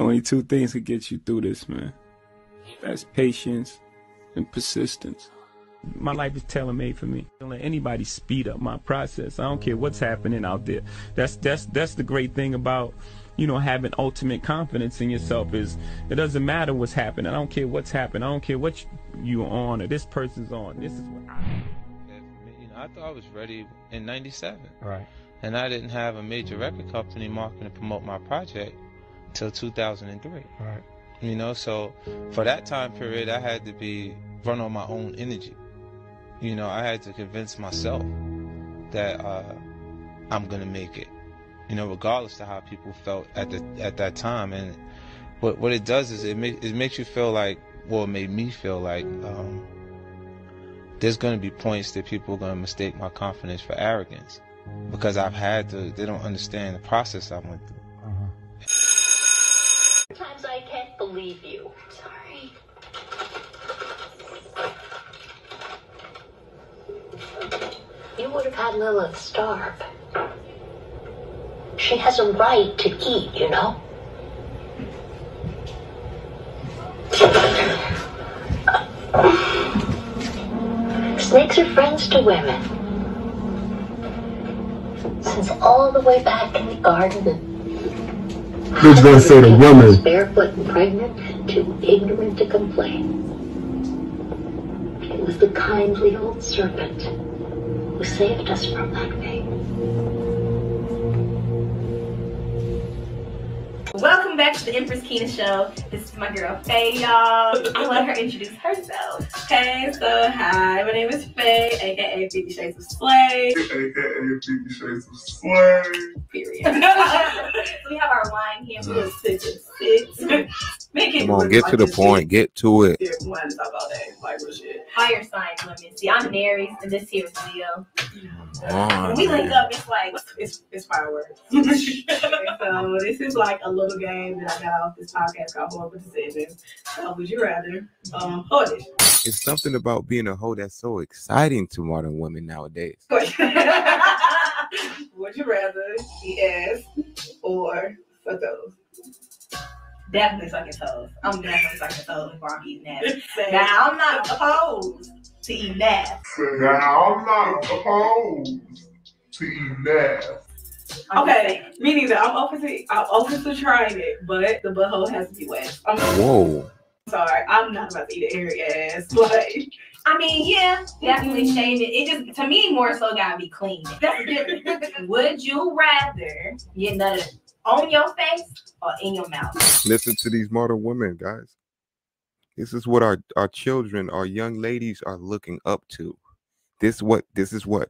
Only two things can get you through this, man. That's patience and persistence. My life is tailor-made for me. Don't let anybody speed up my process. I don't care what's happening out there. That's the great thing about, you know, having ultimate confidence in yourself is it doesn't matter what's happening. I don't care what's happening. I don't care what you're on or this person's on. This is what I thought I was ready in '97. Right. And I didn't have a major record company marketing to promote my project until 2003. Right. You know, so for that time period, I had to run on my own energy. You know, I had to convince myself that I'm gonna make it. You know, regardless of how people felt at that time. And what it does is it makes you feel like, well, it made me feel like there's gonna be points that people are gonna mistake my confidence for arrogance because they don't understand the process I went through. Sometimes I can't believe you. Sorry. You would have had Lilith starve. She has a right to eat, you know? Snakes are friends to women. Since all the way back in the garden, Who's gonna say the woman? Barefoot and pregnant, too ignorant to complain. It was the kindly old serpent who saved us from that fate. Welcome back to the Empress Keena Show. This is my girl Faye, y'all. I'll let her introduce herself. Okay, so hi, my name is Faye, aka 50 Shades of Slay. AKA 50 Shades of Slay. Period. So we have our wine here. We're six. Come on, get to the point. Get to it. Yeah, wine is all day. Like real shit. Fire sign women. See, I'm an Aries, and this here is Leo. When we link up, it's like it's fireworks. So this is like a little game that I got off this podcast called Horrible Decisions. Would you rather? Hoish. It's something about being a hoe that's so exciting to modern women nowadays. Would you rather eat ass or suck toes? Definitely sucking toes. I'm definitely sucking toes before I'm eating ass. Now I'm not opposed to eating ass. Okay, me neither. I'm open to trying it, but the butthole has to be wet. Whoa. Sorry, I'm not about to eat an airy ass. Like, I mean, yeah, definitely shave it. It just, to me, more so gotta be clean. That's different. Would you rather get nutted on your face or in your mouth? Listen to these modern women, guys. This is what our children, our young ladies are looking up to. This is what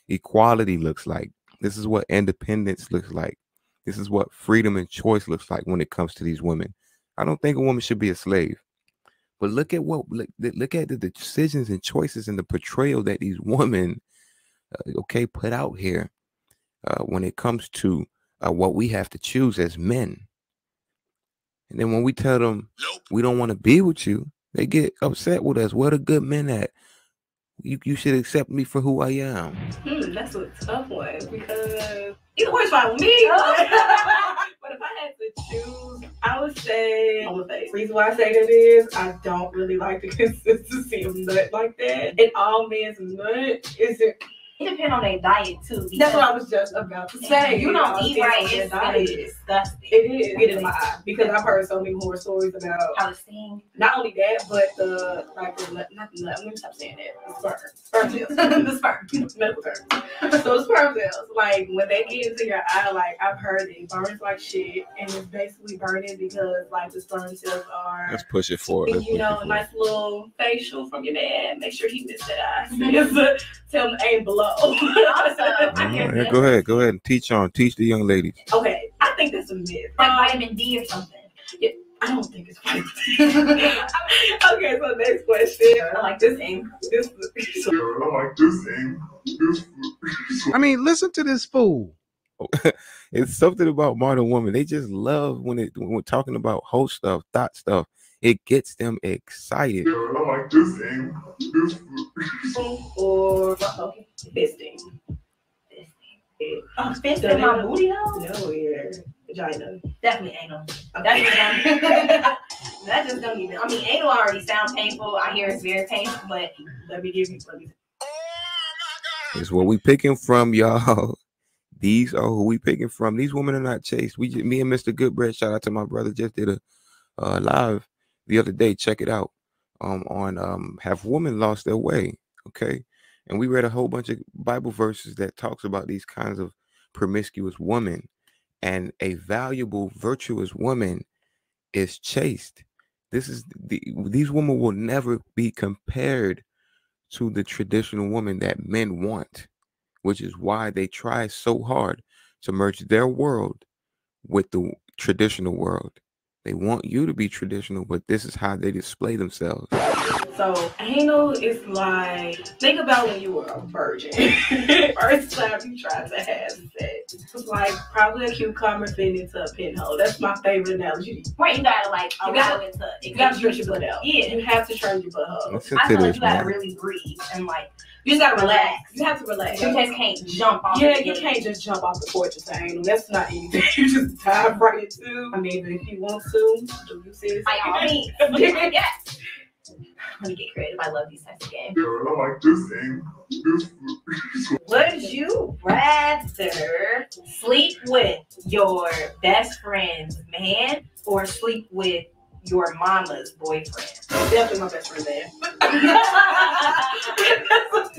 equality looks like. This is what independence looks like. This is what freedom and choice looks like when it comes to these women. I don't think a woman should be a slave. But look at the decisions and choices and the portrayal that these women, put out here when it comes to what we have to choose as men. And then when we tell them we don't want to be with you, they get upset with us. Where the good men at? You should accept me for who I am. That's a tough one because either way is fine with me. But if I had to choose, I would say on the face. The reason why I say that is I don't really like the consistency of nut like that. And all men's nut isn't. It depends on their diet too. That's what I was just about to say. You don't eat right, it's gonna be disgusting. It is. Get in my eye because I've heard so many horror stories about how to sing. Not only that, but not the nut. Let me stop saying that. The sperm cells. The sperm. Medical term. So the sperm cells, like when they get into your eye, like I've heard it burns like shit, and it's basically burning because like the sperm cells are. Let's push it forward. And, a nice little facial from your man. Make sure he missed that eye. Tell him aim below. Also, go ahead and teach the young ladies. Okay, I think that's a myth. Like vitamin D or something. Yeah, I don't think it's vitamin D. Okay, so next question. I like this thing. I mean, listen to this fool. It's something about modern women. They just love when we're talking about whole stuff, thought stuff. It gets them excited. I like this thing. Or fisting. Fist in my booty hole? No, yeah. Vagina. Definitely anal. Okay. That's just gonna be. I mean, anal already sounds painful. I hear it's very painful, but let me. It's what we picking from, y'all. These are who we picking from. These women are not chaste. Me and Mr. Goodbread, shout out to my brother, just did a live the other day. Check it out. On Have Women Lost Their Way? Okay. And we read a whole bunch of Bible verses that talks about these kinds of promiscuous women. And a valuable, virtuous woman is chaste. These women will never be compared to the traditional woman that men want, which is why they try so hard to merge their world with the traditional world. They want you to be traditional, but this is how they display themselves. So anal is like, think about when you were a virgin. First time you tried to have sex. It's like probably a cucumber fitting into a pinhole. That's my favorite analogy. Right, you gotta like, you gotta stretch your butt out. Yeah, you have to turn your butt out. I feel like you gotta really breathe and like, you just gotta relax. You have to relax. You just can't jump off. Yeah, you can't just jump off the porch and say anal. That's not easy. You just dive right into. I mean, if you want to, do you see this? By all means. Yes. Let me get creative. I love these types of games. Yeah, I like this thing. Would you rather sleep with your best friend's man or sleep with your mama's boyfriend? Definitely my best friend man.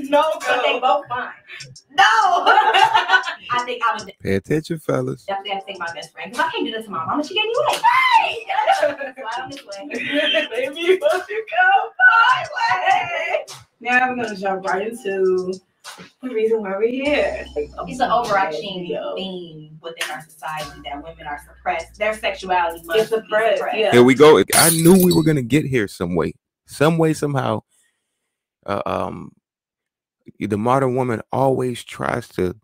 No, but they both fine. No! I think I would Pay attention, fellas. definitely have to take my best friend because I can't do this to my mama. She gave me away. Hey! Slide on this way. Baby, won't you come my way? Now we're gonna jump right into the reason why we're here. It's an overarching theme within our society that women are suppressed. Their sexuality must be suppressed. Yeah. Here we go. I knew we were gonna get here some way, somehow. The modern woman always tries to,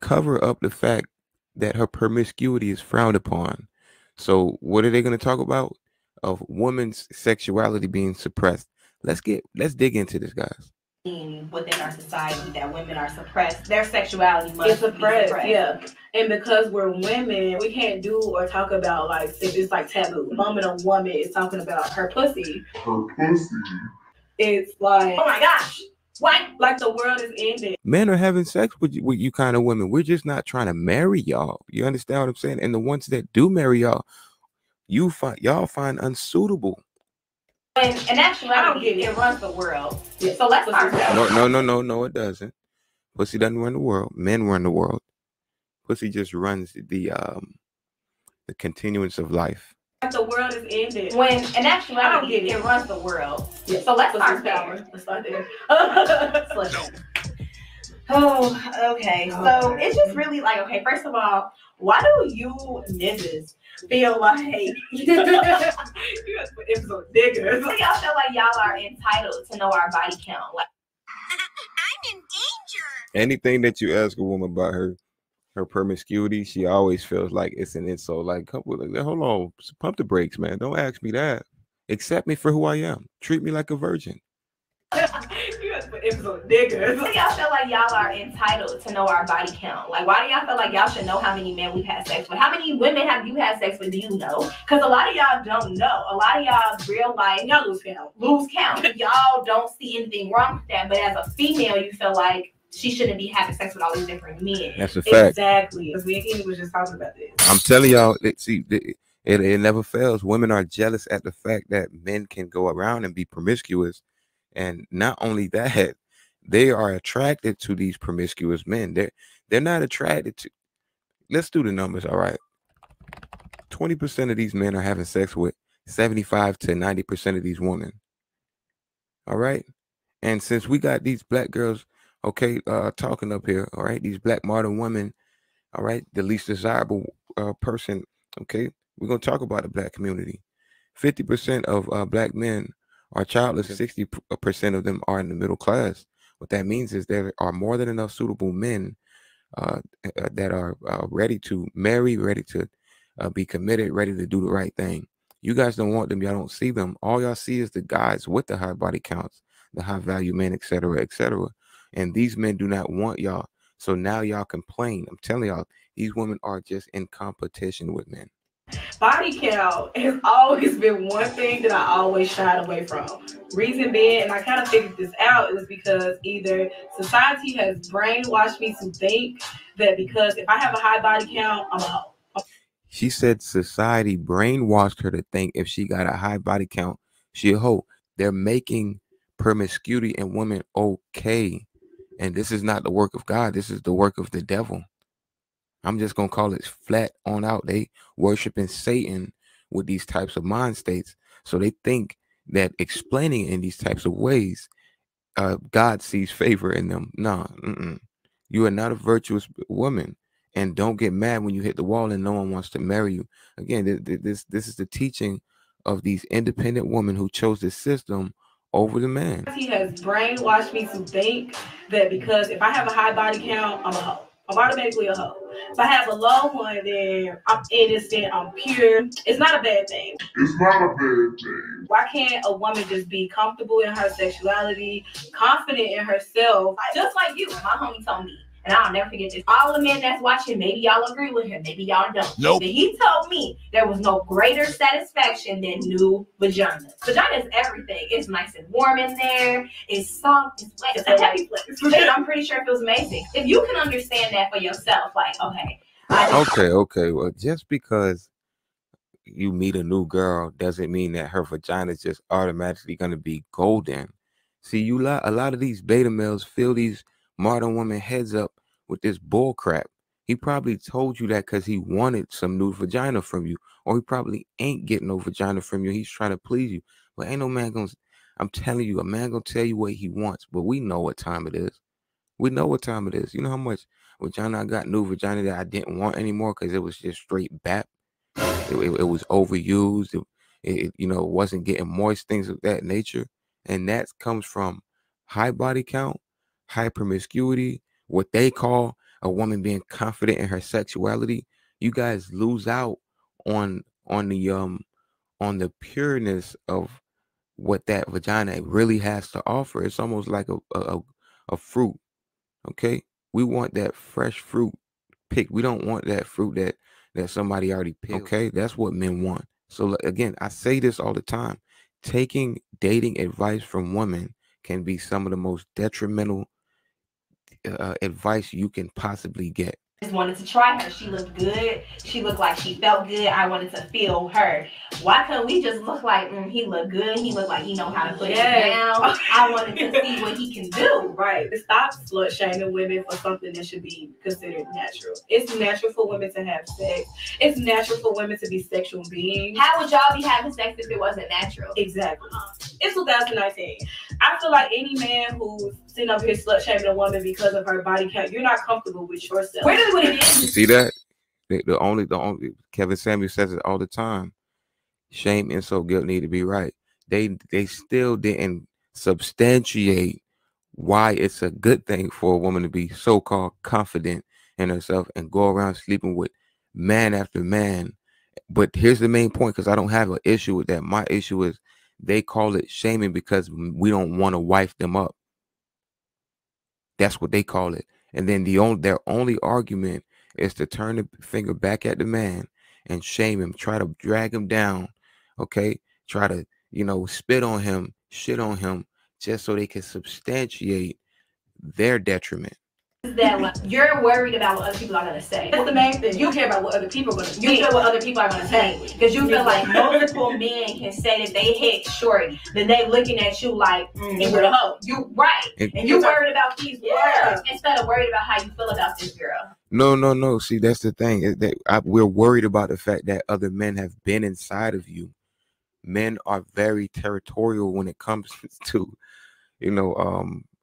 cover up the fact that her promiscuity is frowned upon. So what are they going to talk about? Of women's sexuality being suppressed. Let's dig into this, guys. Within our society that women are suppressed. Their sexuality must be suppressed. Yeah. And because we're women, we can't do or talk about like it's like taboo. The moment a woman is talking about her pussy. It's like, oh my gosh, what? Like the world is ending. Men are having sex with you kind of women. We're just not trying to marry y'all. You understand what I'm saying? And the ones that do marry y'all, y'all find unsuitable. And actually, I don't get it. It runs the world. Yeah. So let's start. No, it doesn't. Pussy doesn't run the world. Men run the world. Pussy just runs the continuance of life. The world is ending. And actually, I don't get it. It runs the world. Yeah. So let's start there. Let's start there. Oh, okay. So it's just really like, okay, first of all, why do you niggas feel like you guys put episode niggas? So y'all feel like y'all are entitled to know our body count? Like, I'm in danger. Anything that you ask a woman about her promiscuity, she always feels like it's an insult. Like, hold on, pump the brakes, man. Don't ask me that. Accept me for who I am. Treat me like a virgin. You guys put episode niggas. So y'all feel like y'all are entitled to know our body count? Like, why do y'all feel like y'all should know how many men we've had sex with? How many women have you had sex with? Do you know? Because a lot of y'all don't know. A lot of y'all real life, y'all lose count. Y'all don't see anything wrong with that. But as a female, you feel like she shouldn't be having sex with all these different men. That's a fact. Exactly. Because me and Kenny was just talking about this. I'm telling y'all, it never fails. Women are jealous at the fact that men can go around and be promiscuous. And not only that, they are attracted to these promiscuous men. They're not attracted to. Let's do the numbers, all right. 20% of these men are having sex with 75 to 90% of these women. All right. And since we got these black girls, okay, talking up here, all right, these black modern women, all right, the least desirable person, okay, we're going to talk about the black community. 50% of black men are childless. 60% of them are in the middle class. What that means is there are more than enough suitable men that are ready to marry, ready to be committed, ready to do the right thing. You guys don't want them. Y'all don't see them. All y'all see is the guys with the high body counts, the high value men, etc., etc. And these men do not want y'all So now y'all complain. I'm telling y'all, these women are just in competition with men. Body count has always been one thing that I always shied away from. Reason being, and I kind of figured this out, it was because either society has brainwashed me to think that because if I have a high body count, I'm a hoe. She said society brainwashed her to think if she got a high body count, she a hoe. They're making promiscuity in women okay. And this is not the work of God. This is the work of the devil. I'm just going to call it flat on out. They worshiping Satan with these types of mind states. So they think that explaining in these types of ways, God sees favor in them. No, you are not a virtuous woman. And don't get mad when you hit the wall and no one wants to marry you. Again, this is the teaching of these independent women who chose this system over the man. He has brainwashed me to think that because if I have a high body count, I'm a hoe. I'm automatically a hoe. If I have a low one, then I'm innocent, I'm pure. It's not a bad thing. It's not a bad thing. Why can't a woman just be comfortable in her sexuality, confident in herself? Just like you, my homie told me. And I'll never forget this. All the men that's watching, maybe y'all agree with him, maybe y'all don't. Nope. But he told me there was no greater satisfaction than new vagina. Vagina is everything. It's nice and warm in there. It's soft. It's wet. It's a happy place. And I'm pretty sure it feels amazing. If you can understand that for yourself, like, okay. Okay. Well, just because you meet a new girl doesn't mean that her vagina is just automatically going to be golden. See, a lot of these beta males fill these modern women heads up with this bull crap. He probably told you that because he wanted some new vagina from you, or he probably ain't getting no vagina from you. He's trying to please you. But ain't no man gonna, I'm telling you, a man gonna tell you what he wants, but we know what time it is. We know what time it is. You know how much vagina I got, new vagina that I didn't want anymore because it was just straight bap. It was overused. It wasn't getting moist, things of that nature. And that comes from high body count, high promiscuity, what they call a woman being confident in her sexuality. You guys lose out on the pureness of what that vagina really has to offer. It's almost like a fruit. Okay, we want that fresh fruit picked. We don't want that fruit that somebody already picked. Okay, that's what men want. So again, I say this all the time. Taking dating advice from women can be some of the most detrimental advice you can possibly get. I just wanted to try her. She looked good. She looked like she felt good. I wanted to feel her. Why couldn't we just look like he looked good? He looked like he know how to put it down. I wanted to see what he can do. Right. Stop slut shaming women for something that should be considered natural. It's natural for women to have sex. It's natural for women to be sexual beings. How would y'all be having sex if it wasn't natural? Exactly. It's 2019. I feel like any man who's sitting up here slut shaming a woman because of her body count, you're not comfortable with yourself. Where does what it is? See that? The only Kevin Samuels says it all the time. Shame and so guilt need to be right. They still didn't substantiate why it's a good thing for a woman to be so-called confident in herself and go around sleeping with man after man. But here's the main point, because I don't have an issue with that. My issue is they call it shaming because we don't want to wife them up. That's what they call it. And then their only argument is to turn the finger back at the man and shame him, try to drag him down, okay? Try to, spit on him, shit on him, just so they can substantiate their detriment. That you're worried about what other people are going to say. That's the main thing. You care about what other people are going to say. You care what other people are going to say. Because you feel like multiple men can say that they hit short, then they looking at you like, and you're the hoe. You right. And you worried about these words instead of worried about how you feel about this girl. No. See, that's the thing. Is that we're worried about the fact that other men have been inside of you. Men are very territorial when it comes to,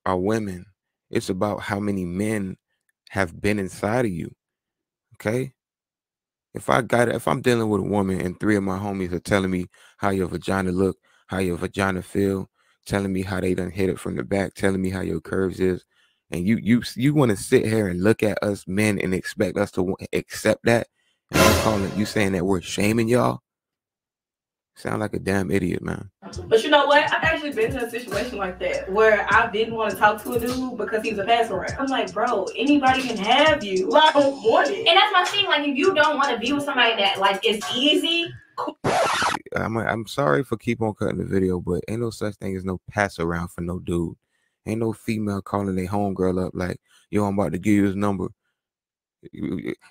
our women. It's about how many men have been inside of you. Okay. If I'm dealing with a woman and 3 of my homies are telling me how your vagina look, how your vagina feel, telling me how they done hit it from the back, telling me how your curves is, and you want to sit here and look at us men and expect us to accept that, and you saying that we're shaming y'all. Sound like a damn idiot, man. But you know what? I've actually been in a situation like that where I didn't want to talk to a dude because he's a pass around. I'm like, bro, anybody can have you. I don't want it. And that's my thing. Like, if you don't want to be with somebody that like is easy. I'm sorry for keep on cutting the video, but ain't no such thing as no pass around for no dude. Ain't no female calling their homegirl up like, yo, I'm about to give you his number.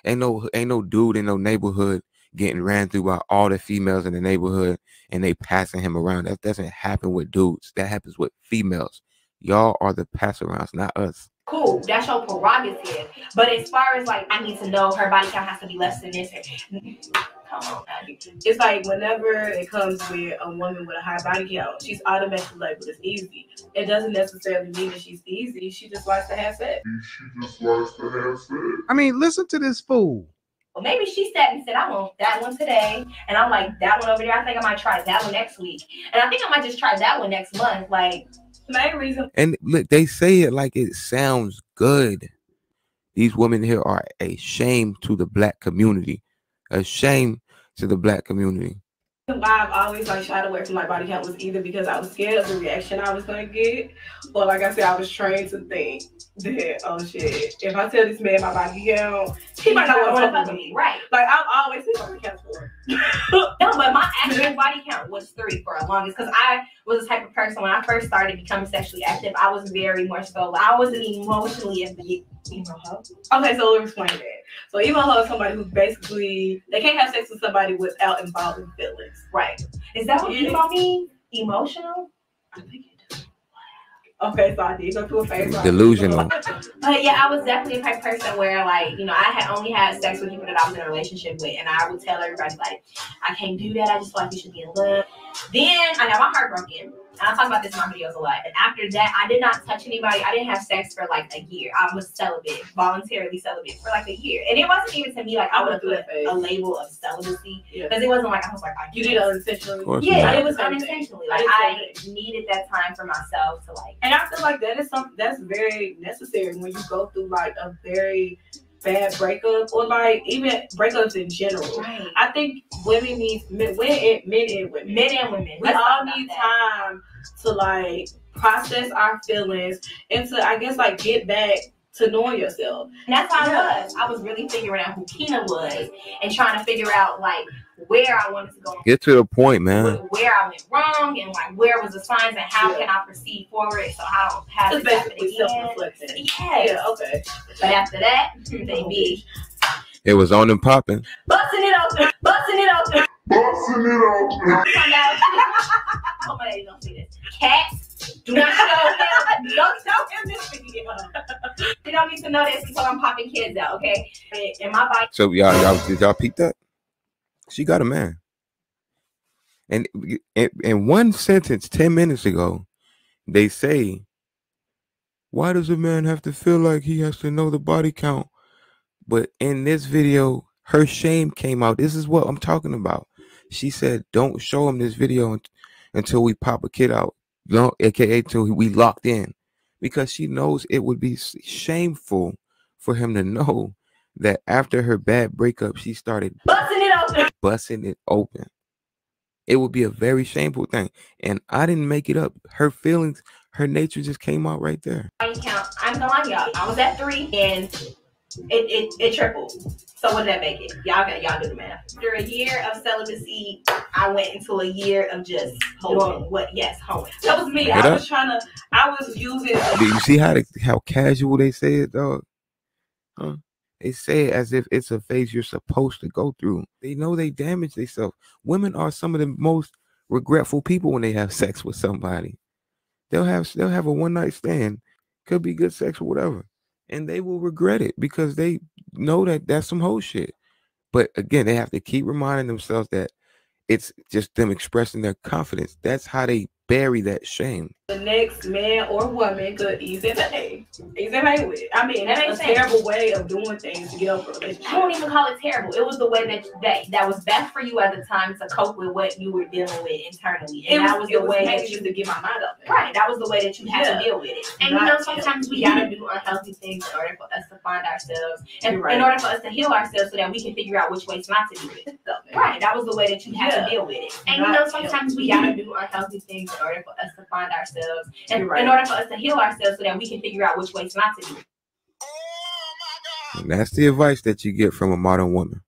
Ain't no dude in no neighborhood getting ran through by all the females in the neighborhood and they passing him around. That doesn't happen with dudes. That happens with females. Y'all are the pass arounds, not us. Cool, that's your prerogative. But as far as like, I need to know her body count has to be less than this. Come on, Abby. It's like whenever it comes with a woman with a high body count, she's automatically labeled as easy. It doesn't necessarily mean that she's easy. She just likes to have sex. I mean, listen to this fool. Well, maybe she sat and said, I want that one today. And I'm like, that one over there, I think I might try that one next week. And I think I might just try that one next month. Like, main reason. And look, they say it like it sounds good. These women here are a shame to the black community. A shame to the black community. Why I've always like shied away from my body count was either because I was scared of the reaction I was gonna get, or like I said, I was trained to think that, oh shit, if I tell this man my body count, he might not want to fuck with me. Right. Like I've always said body count 4. No, but my actual body count was 3 for the longest because I was the type of person when I first started becoming sexually active, I was very much so, I wasn't emotionally emo hoe. Okay, so let me explain that. So emo hoe is somebody who basically, they can't have sex with somebody without involving feelings. Right. Is that what emo means? Emotional? I think it does. Okay, so I did go through a phase. Delusional. But yeah, I was definitely a type of person where, like, you know, I had only had sex with people that I was in a relationship with, and I would tell everybody, like, I can't do that. I just feel like we should be in love. Then I got my heart broken. And I talk about this in my videos a lot. And after that, I did not touch anybody. I didn't have sex for like a year. I was celibate, voluntarily celibate for like a year. And it wasn't even to me like I would put a label of celibacy. Because it wasn't like I was like, you did it unintentionally. Yeah, it was unintentionally. Like I needed that time for myself to like. And I feel like that is something that's very necessary when you go through like a very bad breakup or like even breakups in general. Right. I think women need men and women. We all need time to like process our feelings and to I guess like get back to knowing yourself. And that's how I was. I was really figuring out who Kina was and trying to figure out like where I wanted to go. Get to the point, man. Where I went wrong and like where was the signs and how can I proceed forward so I don't have it's basically self-reflection. Yes. Yeah, okay. But after that, baby, it was on and popping. Busting it open. Somebody don't see this. Cats, do not show him. Don't show him this video. You don't need to know this until I'm popping kids out, okay? In my body. So y'all did y'all peep that? She got a man. And in one sentence 10 minutes ago, they say, why does a man have to feel like he has to know the body count? But in this video, her shame came out. This is what I'm talking about. She said, don't show him this video until we pop a kid out, aka till we locked in. Because she knows it would be shameful for him to know that after her bad breakup, she started busting it open. It would be a very shameful thing. And I didn't make it up. Her feelings, her nature just came out right there. I'm gonna lie, y'all. I was at 3 and it tripled. So what did that make it? Y'all do the math. After a year of celibacy, I went into a year of just holding. Holding. That was me. I was using. Do you see how casual they say it, dog? Huh? They say it as if it's a phase you're supposed to go through. They know they damage themselves. Women are some of the most regretful people when they have sex with somebody. They'll have a one-night stand, could be good sex or whatever, and they will regret it because they know that that's some whole shit. But again, they have to keep reminding themselves that it's just them expressing their confidence. That's how they bury that shame. The next man or woman could ease their pain with it. I mean, that's a terrible way of doing things to get over a relationship. I won't even call it terrible. It was the way that was best for you at the time to cope with what you were dealing with internally. And that was the way that you to get my mind up. Right. That was the way that you had to deal with it. And you know, sometimes we gotta do unhealthy things in order for us to find ourselves, and in order for us to heal ourselves, so that we can figure out which ways not to do it. Right. That was the way that you had to deal with it. And you know, sometimes we gotta do unhealthy things in order for us to find ourselves, and in order for us to heal ourselves, so that we can figure out which ways not to do it. And that's the advice that you get from a modern woman.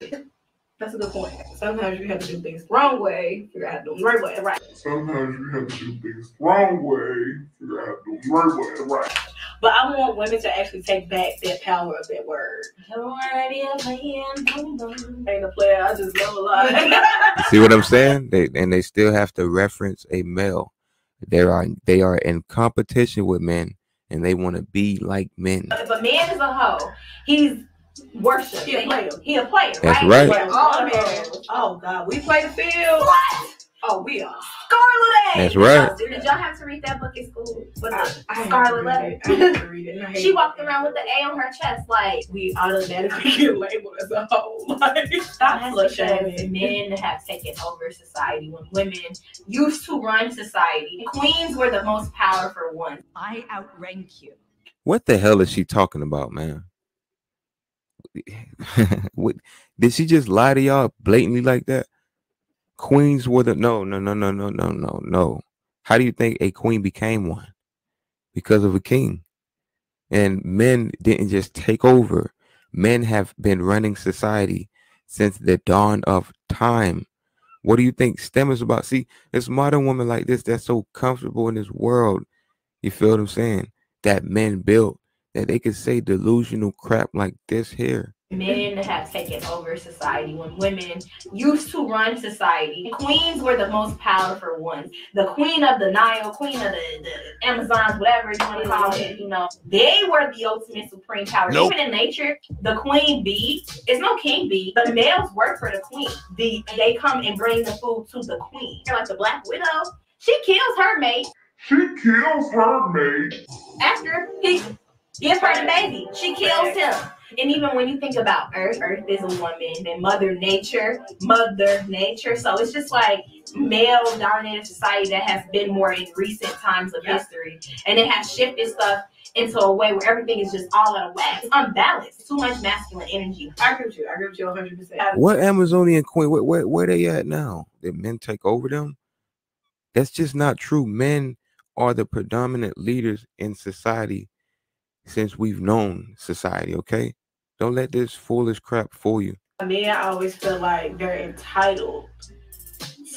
That's a good point. Sometimes you have to do things the wrong way, figure out how to do them the right way. Right. Sometimes you have to do things the wrong way, figure out how to do them the right way. Right. But I want women to actually take back that power of that word. Ain't a player, I just love a lot. See what I'm saying? They still have to reference a male. They are in competition with men, and they want to be like men. If a man is a hoe, he's worship. He a player. That's right. Oh God, we play the field. What? Oh, we are. Scarlet. That's right. Did y'all have to read that book in school? Scarlet Letter. I had to read it. She walked around with the A on her chest, like we automatically get labeled as a hoe. Like, stop shaming. Men have taken over society when women used to run society. Queens were the most powerful ones. I outrank you. What the hell is she talking about, man? Did she just lie to y'all blatantly like that? Queens were the no. How do you think a queen became one? Because of a king. And men didn't just take over. Men have been running society since the dawn of time. What do you think STEM is about? See, this modern woman like this that's so comfortable in this world, you feel what I'm saying, that men built, that they could say delusional crap like this here. Men have taken over society when women used to run society. Queens were the most powerful ones. The queen of the Nile, queen of the Amazons, whatever you want to call it, you know, they were the ultimate supreme power. Nope. Even in nature, the queen bee is no king bee. The males work for the queen. They come and bring the food to the queen. Like the Black Widow, she kills her mate. After he gives her the baby, she kills him. And even when you think about Earth is a woman, and Mother Nature. So it's just like male-dominated society that has been more in recent times of history. And it has shifted stuff into a way where everything is just all out of whack. It's unbalanced. Too much masculine energy. I agree with you 100%. What Amazonian queen? Where they at now? Did men take over them? That's just not true. Men are the predominant leaders in society since we've known society, okay? Don't let this foolish crap fool you. Men always feel like they're entitled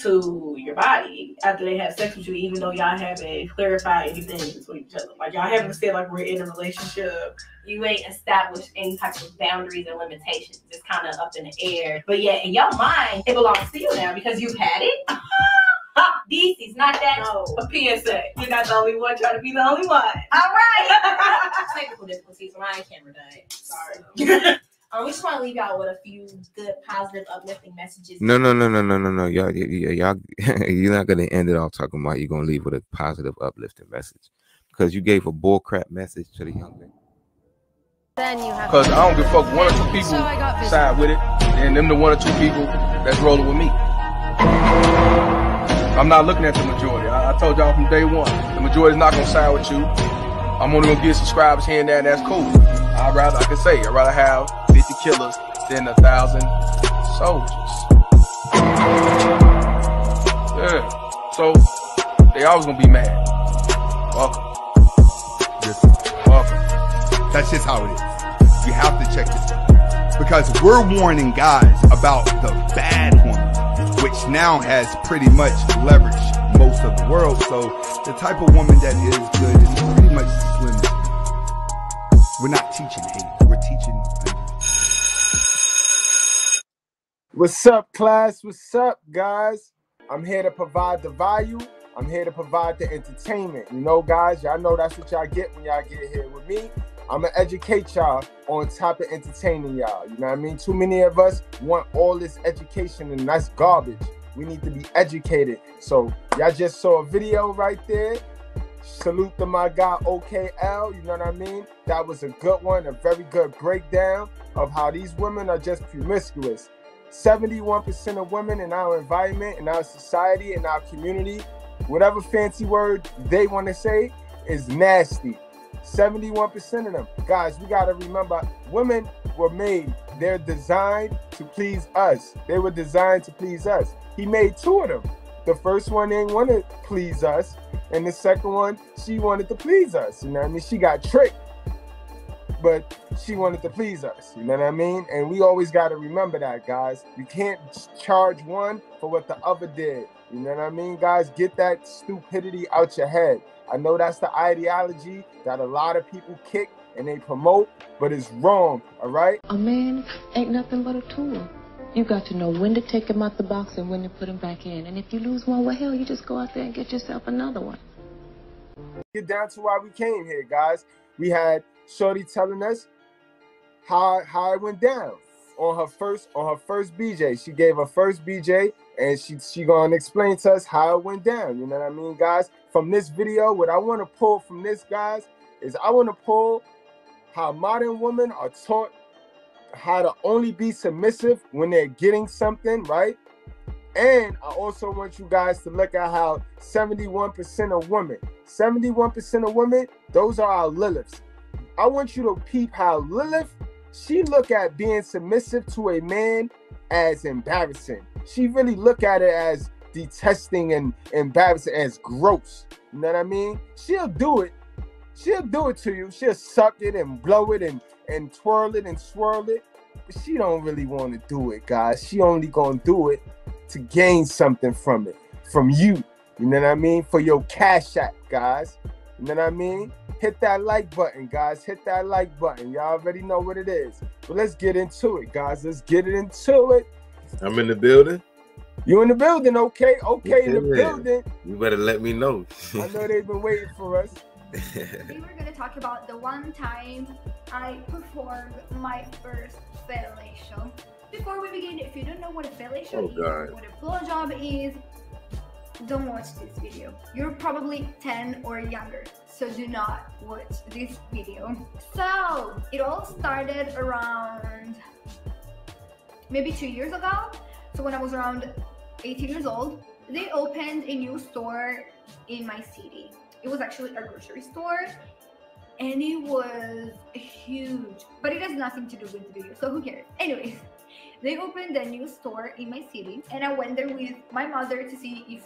to your body after they have sex with you, even though y'all haven't clarified anything between each other. Like, y'all haven't said, like, we're in a relationship. You ain't established any type of boundaries or limitations. It's kind of up in the air. But yeah, in your mind, it belongs to you now because you've had it. DC's not that. No, a PSA. You're not the only one trying to be the only one. All right. Technical difficulties. My camera died. Sorry. We just want to leave y'all with a few good, positive, uplifting messages. No. Y'all, you're not gonna end it all talking about you're gonna leave with a positive, uplifting message because you gave a bullcrap message to the young lady. Then you have. Because I don't give a fuck. One or two people side with it, and them the one or two people that's rolling with me. I'm not looking at the majority. I told y'all from day one, the majority's not gonna side with you. I'm only gonna get subscribers here and there, and that's cool. I'd rather have 50 killers than 1,000 soldiers. Yeah. So they always gonna be mad. Welcome. Welcome. That's just how it is. You have to check this out. Because we're warning guys about the bad woman, which now has pretty much leveraged most of the world. So the type of woman that is good is pretty much slim. We're not teaching hate. We're teaching. What's up, class? What's up, guys? I'm here to provide the value. I'm here to provide the entertainment. You know, guys, y'all know that's what y'all get when y'all get here with me. I'm going to educate y'all on top of entertaining y'all. You know what I mean? Too many of us want all this education, and that's garbage. We need to be educated. So y'all just saw a video right there. Salute to my guy OKL, you know what I mean? That was a good one, a very good breakdown of how these women are just promiscuous. 71% of women in our environment, in our society, in our community, whatever fancy word they want to say, is nasty. 71% of them. Guys, we got to remember, women were made. They're designed to please us. They were designed to please us. He made 2 of them. The first one didn't want to please us, and the second one, she wanted to please us. You know what I mean? She got tricked, but she wanted to please us. You know what I mean? And we always got to remember that, guys. You can't charge one for what the other did. You know what I mean, guys? Get that stupidity out your head. I know that's the ideology that a lot of people kick and they promote, but it's wrong, all right? A man ain't nothing but a tool. You got to know when to take him out the box and when to put him back in. And if you lose one, well, hell, you just go out there and get yourself another one. Get down to why we came here, guys. We had Shorty telling us how it went down on her first BJ. She gave her first BJ, and she gonna explain to us how it went down. You know what I mean, guys? From this video, what I want to pull from this, guys, is I want to pull how modern women are taught how to only be submissive when they're getting something, right? And I also want you guys to look at how 71% of women, those are our Liliths. I want you to peep how Lilith, she look at being submissive to a man as embarrassing. She really look at it as detesting and embarrassing, as gross. You know what I mean? She'll do it. She'll do it to you. She'll suck it and blow it and twirl it and swirl it. But she don't really want to do it, guys. She only gonna do it to gain something from it, from you. You know what I mean? For your cash app, guys. You know what I mean? Hit that like button, guys. Hit that like button. Y'all already know what it is. But let's get into it, guys. Let's get into it. I'm in the building. You in the building, okay? Okay, in the building. You better let me know. I know they've been waiting for us. We were gonna talk about the one time I performed my first fellatio. Before we begin, if you don't know what a fellatio is, what a blowjob is, don't watch this video. You're probably 10 or younger, so do not watch this video. So it all started around maybe 2 years ago. So when I was around 18 years old, they opened a new store in my city. It was actually a grocery store, and it was huge, but it has nothing to do with the video, so who cares? Anyways, they opened a new store in my city, and I went there with my mother to see if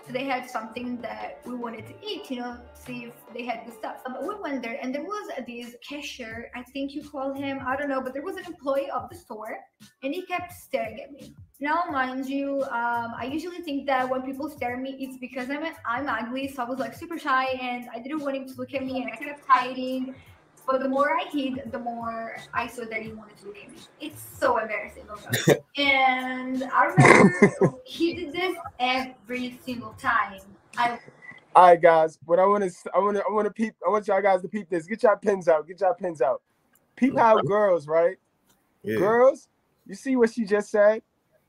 they had something that we wanted to eat, you know, see if they had good stuff. But we went there, and there was this cashier, I think you call him, I don't know, but there was an employee of the store, and he kept staring at me. Now, mind you, I usually think that when people stare at me, it's because I'm ugly, so I was like super shy, and I didn't want him to look at me, and I kept hiding. But the more I hid, the more I saw that he wanted to look at me. It's so embarrassing. And I remember he did this every single time. All right, guys. What I want y'all guys to peep this. Get y'all pins out. Get y'all pins out. Peep how girls, right? Yeah. Girls, you see what she just said?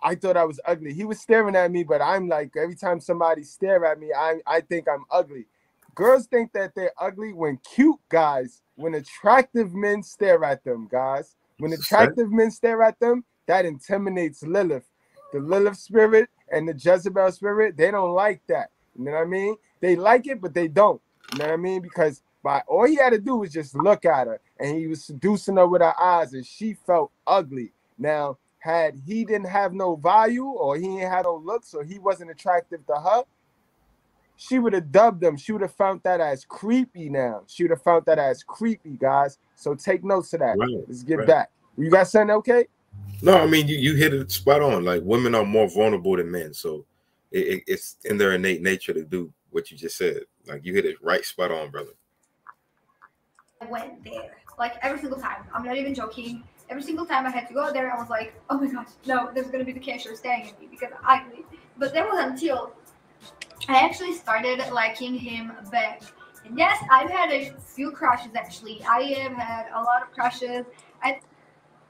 I thought I was ugly. He was staring at me, but I'm like, every time somebody stare at me, I think I'm ugly. Girls think that they're ugly when cute guys, when attractive men stare at them, guys. When attractive men stare at them, that intimidates Lilith. The Lilith spirit and the Jezebel spirit, they don't like that. You know what I mean? They like it, but they don't. You know what I mean? Because all he had to do was just look at her, and he was seducing her with her eyes, and she felt ugly. Now, had he didn't have no value, or he didn't have no looks, or he wasn't attractive to her, she would have dubbed him. She would have found that as creepy now. She would have found that as creepy, guys. So take notes of that. Right, let's get back. You got something okay? No, I mean, you hit it spot on. Like, women are more vulnerable than men. So it's in their innate nature to do what you just said. Like, you hit it right spot on, brother. I went there, like, every single time. I'm not even joking. Every single time I had to go there, I was like, oh my gosh, no, there's going to be the cashier staring at me because I'm ugly. But that was until I actually started liking him back. And yes, I've had a few crushes, actually. I have had a lot of crushes.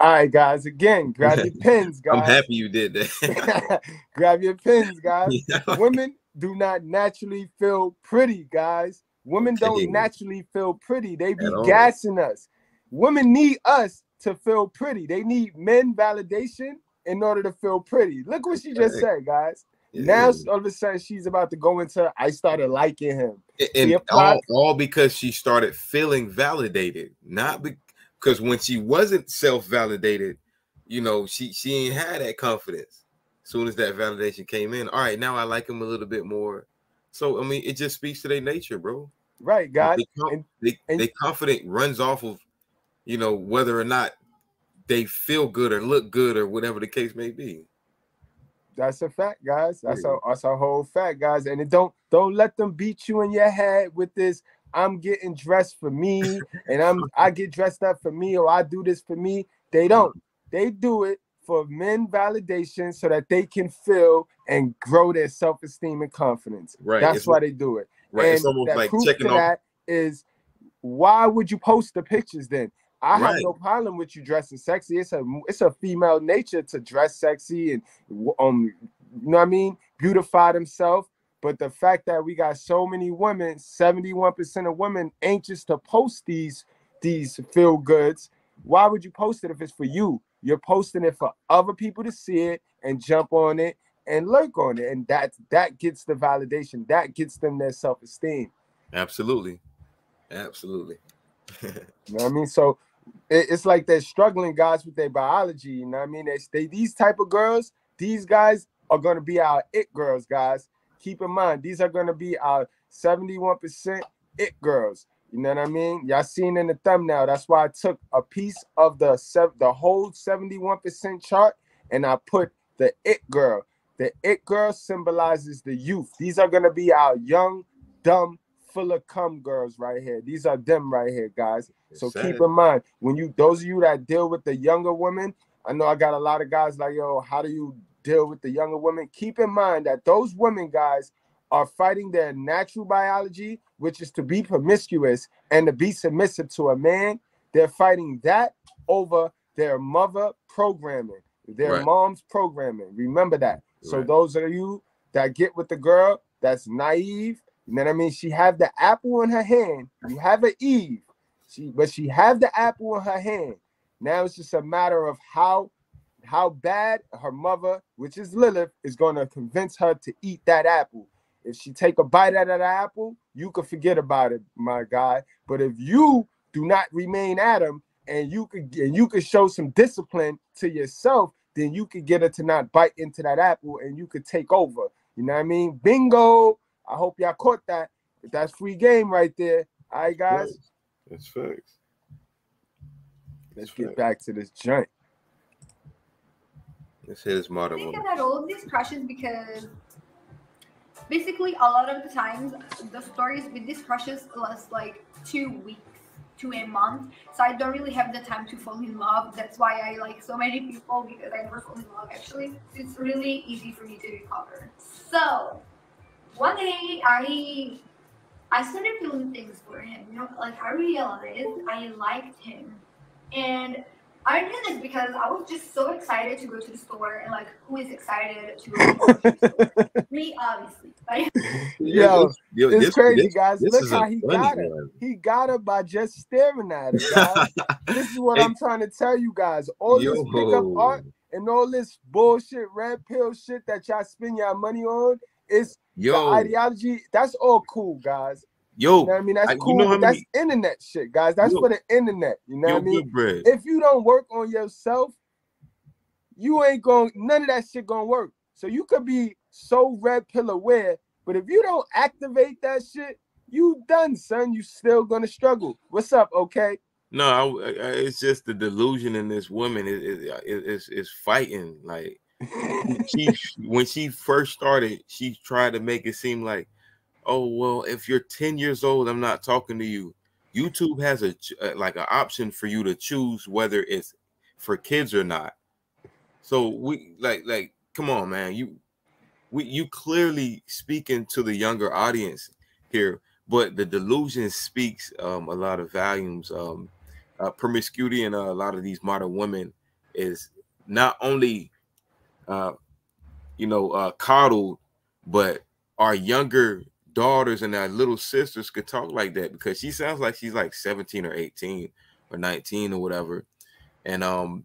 All right, guys. Again, grab your pens, guys. I'm happy you did that. Grab your pens, guys. Yeah. Women do not naturally feel pretty, guys. Women don't naturally feel pretty. They be gassing us. Women need us to feel pretty. They need men validation in order to feel pretty. Look what she just said, guys. Yeah. Now all of a sudden she's about to go into I started liking him. And all because she started feeling validated, not because when she wasn't self-validated, you know, she ain't had that confidence. As soon as that validation came in, all right, now I like him a little bit more. So I mean, it just speaks to their nature, bro. Right, guys. They confident runs off of, you know, whether or not they feel good or look good or whatever the case may be. That's a fact, guys. That's a whole fact, guys. And it don't let them beat you in your head with this. I'm getting dressed for me, and I get dressed up for me, or I do this for me. They don't. They do it for men validation so that they can feel and grow their self-esteem and confidence. Right. That's why they do it. Right. And it's almost that like proof checking to off. that is, why would you post the pictures then? I have Right. no problem with you dressing sexy. It's a female nature to dress sexy and you know what I mean, beautify themselves. But the fact that we got so many women, 71% of women anxious to post these feel goods, why would you post it if it's for you? You're posting it for other people to see it and jump on it and lurk on it, and that gets the validation. That gets them their self-esteem. Absolutely. Absolutely. You know what I mean? So it's like they're struggling, guys, with their biology. You know what I mean? They these type of girls, these guys are going to be our it girls, guys. Keep in mind, these are going to be our 71% it girls. You know what I mean? Y'all seen in the thumbnail. That's why I took a piece of the whole 71% chart and I put the it girl. The it girl symbolizes the youth. These are going to be our young, dumb, full of cum girls right here. These are them right here, guys. So keep in mind, when those of you that deal with the younger women, I know I got a lot of guys like, yo, how do you deal with the younger women? Keep in mind that those women, guys, are fighting their natural biology, which is to be promiscuous and to be submissive to a man. They're fighting that over their mother programming, their mom's programming. Remember that. So those of you that get with the girl that's naive, you know what I mean? She have the apple in her hand. You have an Eve. But she have the apple in her hand. Now it's just a matter of how bad her mother, which is Lilith, is going to convince her to eat that apple. If she take a bite out of the apple, you could forget about it, my guy. But if you do not remain Adam and you could show some discipline to yourself, then you could get her to not bite into that apple and you could take over. You know what I mean? Bingo. I hope y'all caught that. But that's free game right there. All right, guys. That's facts. Let's get back to this joint. Let's hit his motto. I think about all of these crushes because basically a lot of the times the stories with these crushes last like 2 weeks to a month. So I don't really have the time to fall in love. That's why I like so many people, because I never fall in love actually. It's really easy for me to recover. So one day I started feeling things for him. You know, like I realized I liked him. And I did this because I was just so excited to go to the store, and like, who is excited to go to the store? Me, obviously. Right? Yo, it's crazy, guys. Look how he got her. He got her by just staring at her, guys. This is what I'm trying to tell you guys. All this pickup art and all this bullshit, red pill shit that y'all spend your money on, is the ideology. That's all cool, guys. Yo, you know what I mean? That's cool. You know that's internet shit, guys. That's for the internet. You know what I mean? If you don't work on yourself, you ain't none of that shit gonna work. So you could be so red pill aware, but if you don't activate that shit, you done, son. You still gonna struggle. What's up? Okay. No, it's just the delusion in this woman is fighting. Like when she first started, she tried to make it seem like, oh, well, if you're 10 years old, I'm not talking to you. YouTube has like an option for you to choose whether it's for kids or not. So we like come on, man. You clearly speaking to the younger audience here, but the delusion speaks a lot of volumes. Promiscuity and a lot of these modern women is not only coddled, but our younger daughters and our little sisters could talk like that, because she sounds like she's like 17 or 18 or 19 or whatever. And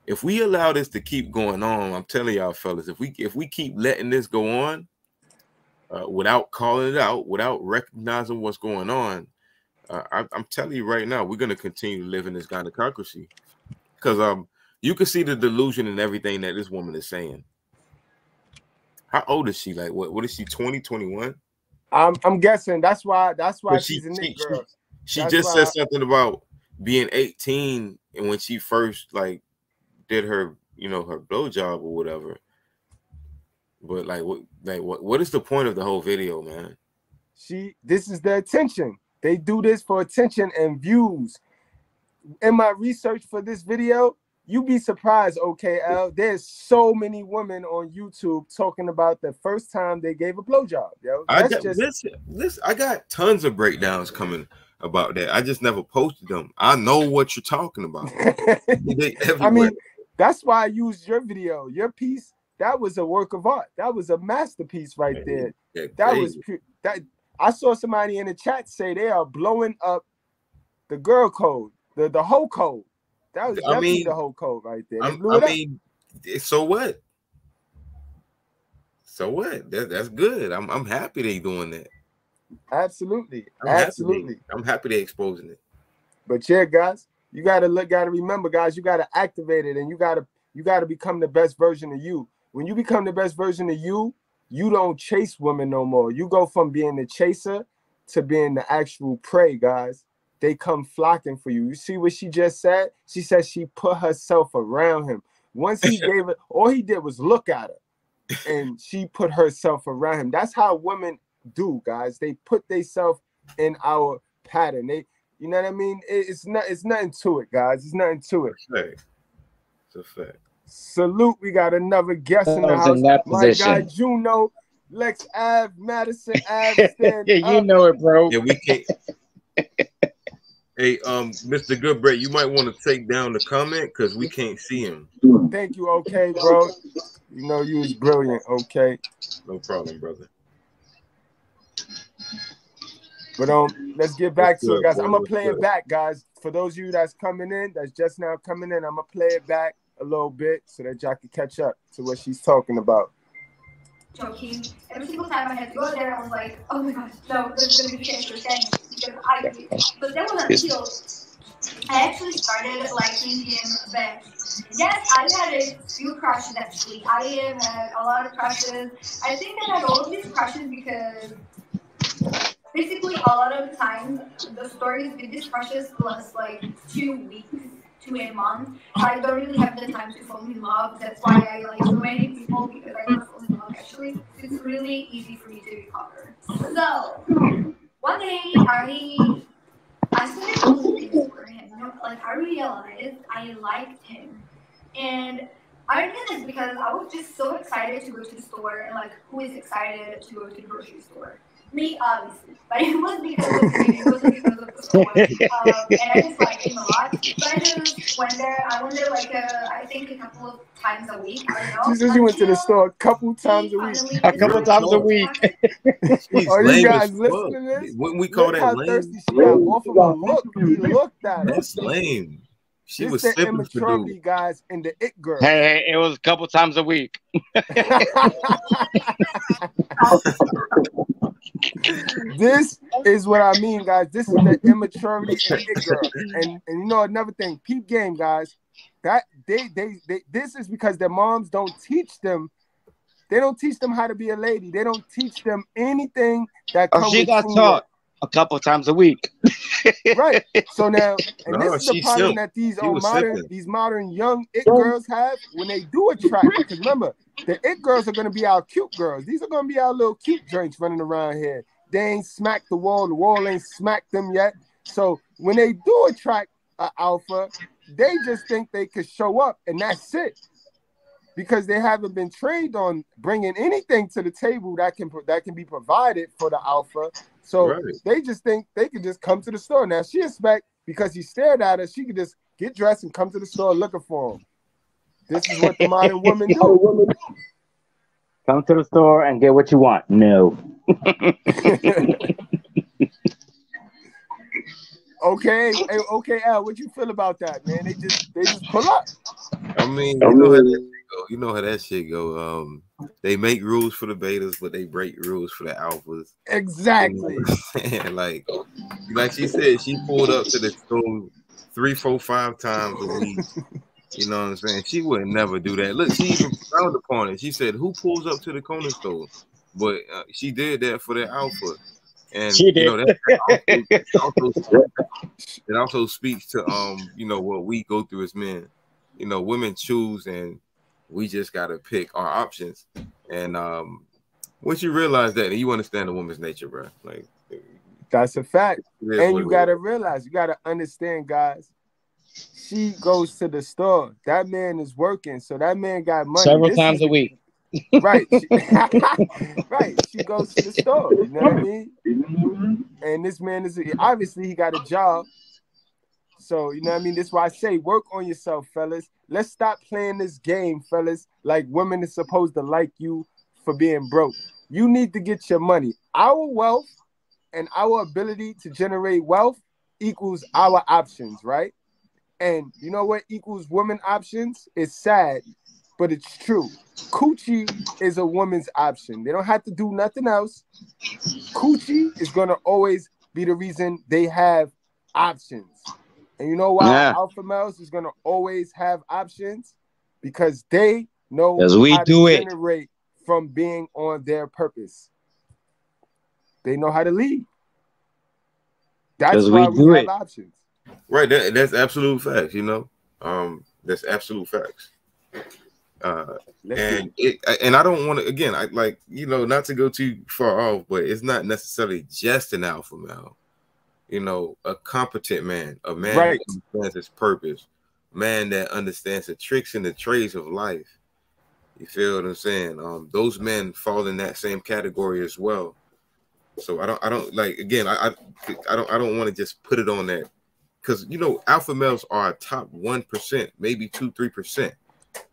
if we allow this to keep going on, I'm telling y'all fellas, if we keep letting this go on without calling it out, without recognizing what's going on, I'm telling you right now, we're going to continue to live in this gynocracy, because you can see the delusion in everything that this woman is saying. How old is she? Like what is she, 20, 21? I'm guessing that's why she's a Nick girl. She just said something about being 18 and when she first like did her, her blowjob or whatever. But what is the point of the whole video, man? This is the attention. They do this for attention and views. In my research for this video, you'd be surprised, OKL. There's so many women on YouTube talking about the first time they gave a blowjob, yo. I got tons of breakdowns coming about that. I just never posted them. I know what you're talking about. I mean, that's why I used your video. Your piece, that was a work of art. That was a masterpiece right there. That was that. I saw somebody in the chat say they are blowing up the girl code, the whole code. That was definitely the whole code right there. So what? So what? That's good. I'm happy they doing that. Absolutely. I'm happy they exposing it. But yeah, guys, you gotta remember, guys, you gotta activate it, and you gotta become the best version of you. When you become the best version of you, you don't chase women no more. You go from being the chaser to being the actual prey, guys. They come flocking for you. You see what she just said? She said she put herself around him. Once he gave it, all he did was look at her, and she put herself around him. That's how women do, guys. They put themselves in our pattern. You know what I mean? It's nothing to it, guys. It's nothing to it. It's a fact. Salute. We got another guest in the house. My guy Juno, Lex Ave, Madison Ave. You know it, bro. Yeah, we can't. Hey, Mr. Goodbread, you might want to take down the comment because we can't see him. Thank you, okay, bro. You know you was brilliant, okay. No problem, brother. But let's get back to it, guys. I'm gonna play it back, guys. For those of you that's coming in, that's just now coming in, I'm gonna play it back a little bit so that y'all can catch up to what she's talking about. Joking. Every single time I had to go there, I was like, oh my gosh, no, there's gonna be a chance for saying because but that was until I actually started liking him back. Yes, I had a few crushes actually. I have had a lot of crushes. I think I had all of these crushes because basically a lot of the times the stories with these crushes last like 2 weeks to a month. I don't really have the time to fall in love. That's why I like so many people, because I don't fall in love actually. It's really easy for me to recover. So one day I started looking for him. You know, like I realized I liked him, and I did this because I was just so excited to go to the store, and like who is excited to go to the grocery store? Me, obviously, but it was because of me. It wasn't because of the store. And I just liked him a lot. So I just went there. I went there like I think a couple of times a week. I don't know. She said you went to the store a couple times a week. A couple times a week. Are you guys listening to this? Wouldn't we call that lame? Thirsty she got off of a look. He looked at her. That's lame. She was the sipping immaturity, guys, and the it girl. Hey, it was a couple times a week. This is what I mean, guys. This is the immaturity and the it girl. And you know another thing, peep game, guys. That they this is because their moms don't teach them. They don't teach them how to be a lady. They don't teach them anything that comes. She got taught a couple times a week. Right. So now, and this is the problem that these modern young it girls have when they do attract. Because remember, the it girls are going to be our cute girls. These are going to be our little cute joints running around here. They ain't smacked the wall ain't smacked them yet. So when they do attract an alpha, they just think they could show up and that's it. Because they haven't been trained on bringing anything to the table that can be provided for the alpha. So they just think they could just come to the store. Now she expect because he stared at her, she could just get dressed and come to the store looking for him. This is what the modern women do. Come to the store and get what you want. No. Okay, hey, okay, Al, what you feel about that, man? They just pull up. I mean, you know how that shit go. You know how that shit go. They make rules for the betas, but they break rules for the alphas. Exactly. And like she said, she pulled up to the store 3, 4, 5 times a week. You know what I'm saying? She would never do that. Look, she even frowned upon it. She said, "Who pulls up to the corner store?" But she did that for the alpha. And She did. you know that also speaks to you know, what we go through as men. You know, women choose, and we just gotta pick our options. And once you realize that, and you understand a woman's nature, bro, like that's a fact. And you gotta realize, you gotta understand, guys. She goes to the store. That man is working, so that man got money several times a week. Right. Right. She goes to the store. You know what I mean? And this man is obviously he got a job. So you know what I mean? That's why I say work on yourself, fellas. Let's stop playing this game, fellas. Like women are supposed to like you for being broke. You need to get your money. Our wealth and our ability to generate wealth equals our options, right? And you know what equals women options? It's sad, but it's true. Coochie is a woman's option. They don't have to do nothing else. Coochie is gonna always be the reason they have options. And you know why alpha males is gonna always have options? Because they know how to generate from being on their purpose. They know how to lead. That's why we have options. Right, that's absolute facts, you know. That's absolute facts. And I don't want to, again, I like, you know, not to go too far off, but it's not necessarily just an alpha male. You know, a competent man, a man that understands his purpose, man that understands the tricks and the trades of life. You feel what I'm saying? Those men fall in that same category as well. So I don't like, again, I don't want to just put it on that, because you know alpha males are a top 1%, maybe 2-3%.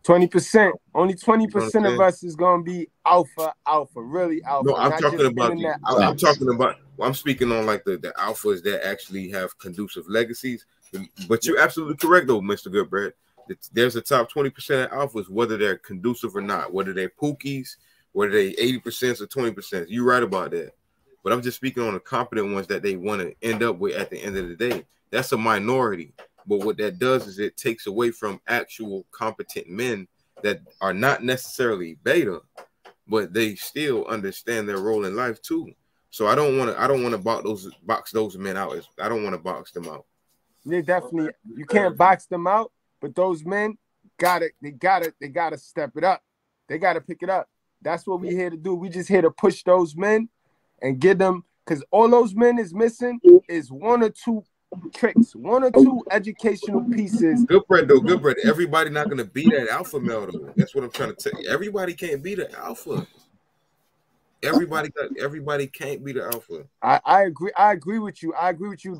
20%. Only 20% of us is gonna be alpha, really alpha. No, I'm talking about I'm talking about. I'm speaking on like the alphas that actually have conducive legacies. But you're absolutely correct though, Mr. Goodbread. There's a top 20% of alphas, whether they're conducive or not, whether they're pookies, whether they 80% or 20%. You're right about that. But I'm just speaking on the competent ones that they want to end up with at the end of the day. That's a minority. But what that does is it takes away from actual competent men that are not necessarily beta, but they still understand their role in life too. So I don't want to box those men out. I don't want to box them out. They definitely, you can't box them out, but those men gotta step it up. They gotta pick it up. That's what we're here to do. We just here to push those men and get them, because all those men is missing is 1 or 2 tricks, 1 or 2 educational pieces. Goodbread though, Goodbread. Everybody not gonna be that alpha male though. That's what I'm trying to tell you. Everybody can't be the alpha. Everybody can't be the alpha. I agree with you.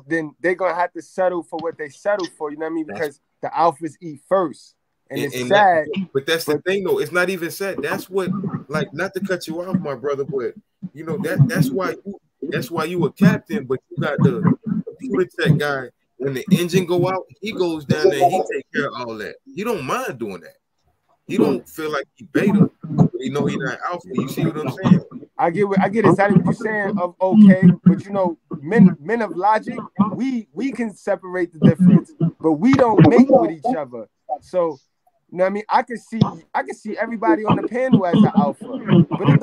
Then they're gonna have to settle for what they settle for. You know what I mean? Because the alphas eat first, and it's sad. But that's the thing though. It's not even sad. That's what, like, not to cut you off, my brother, but you know that's why you a captain, but you got the computer tech guy. When the engine go out, he goes down there. He take care of all that. He don't mind doing that. He don't feel like he beta, but he know he not alpha. You see what I'm saying? I get exactly what you're saying. Of okay, but you know, men of logic, we can separate the difference, but we don't mate with each other. So, you know what I mean? I can see everybody on the panel as an alpha, but that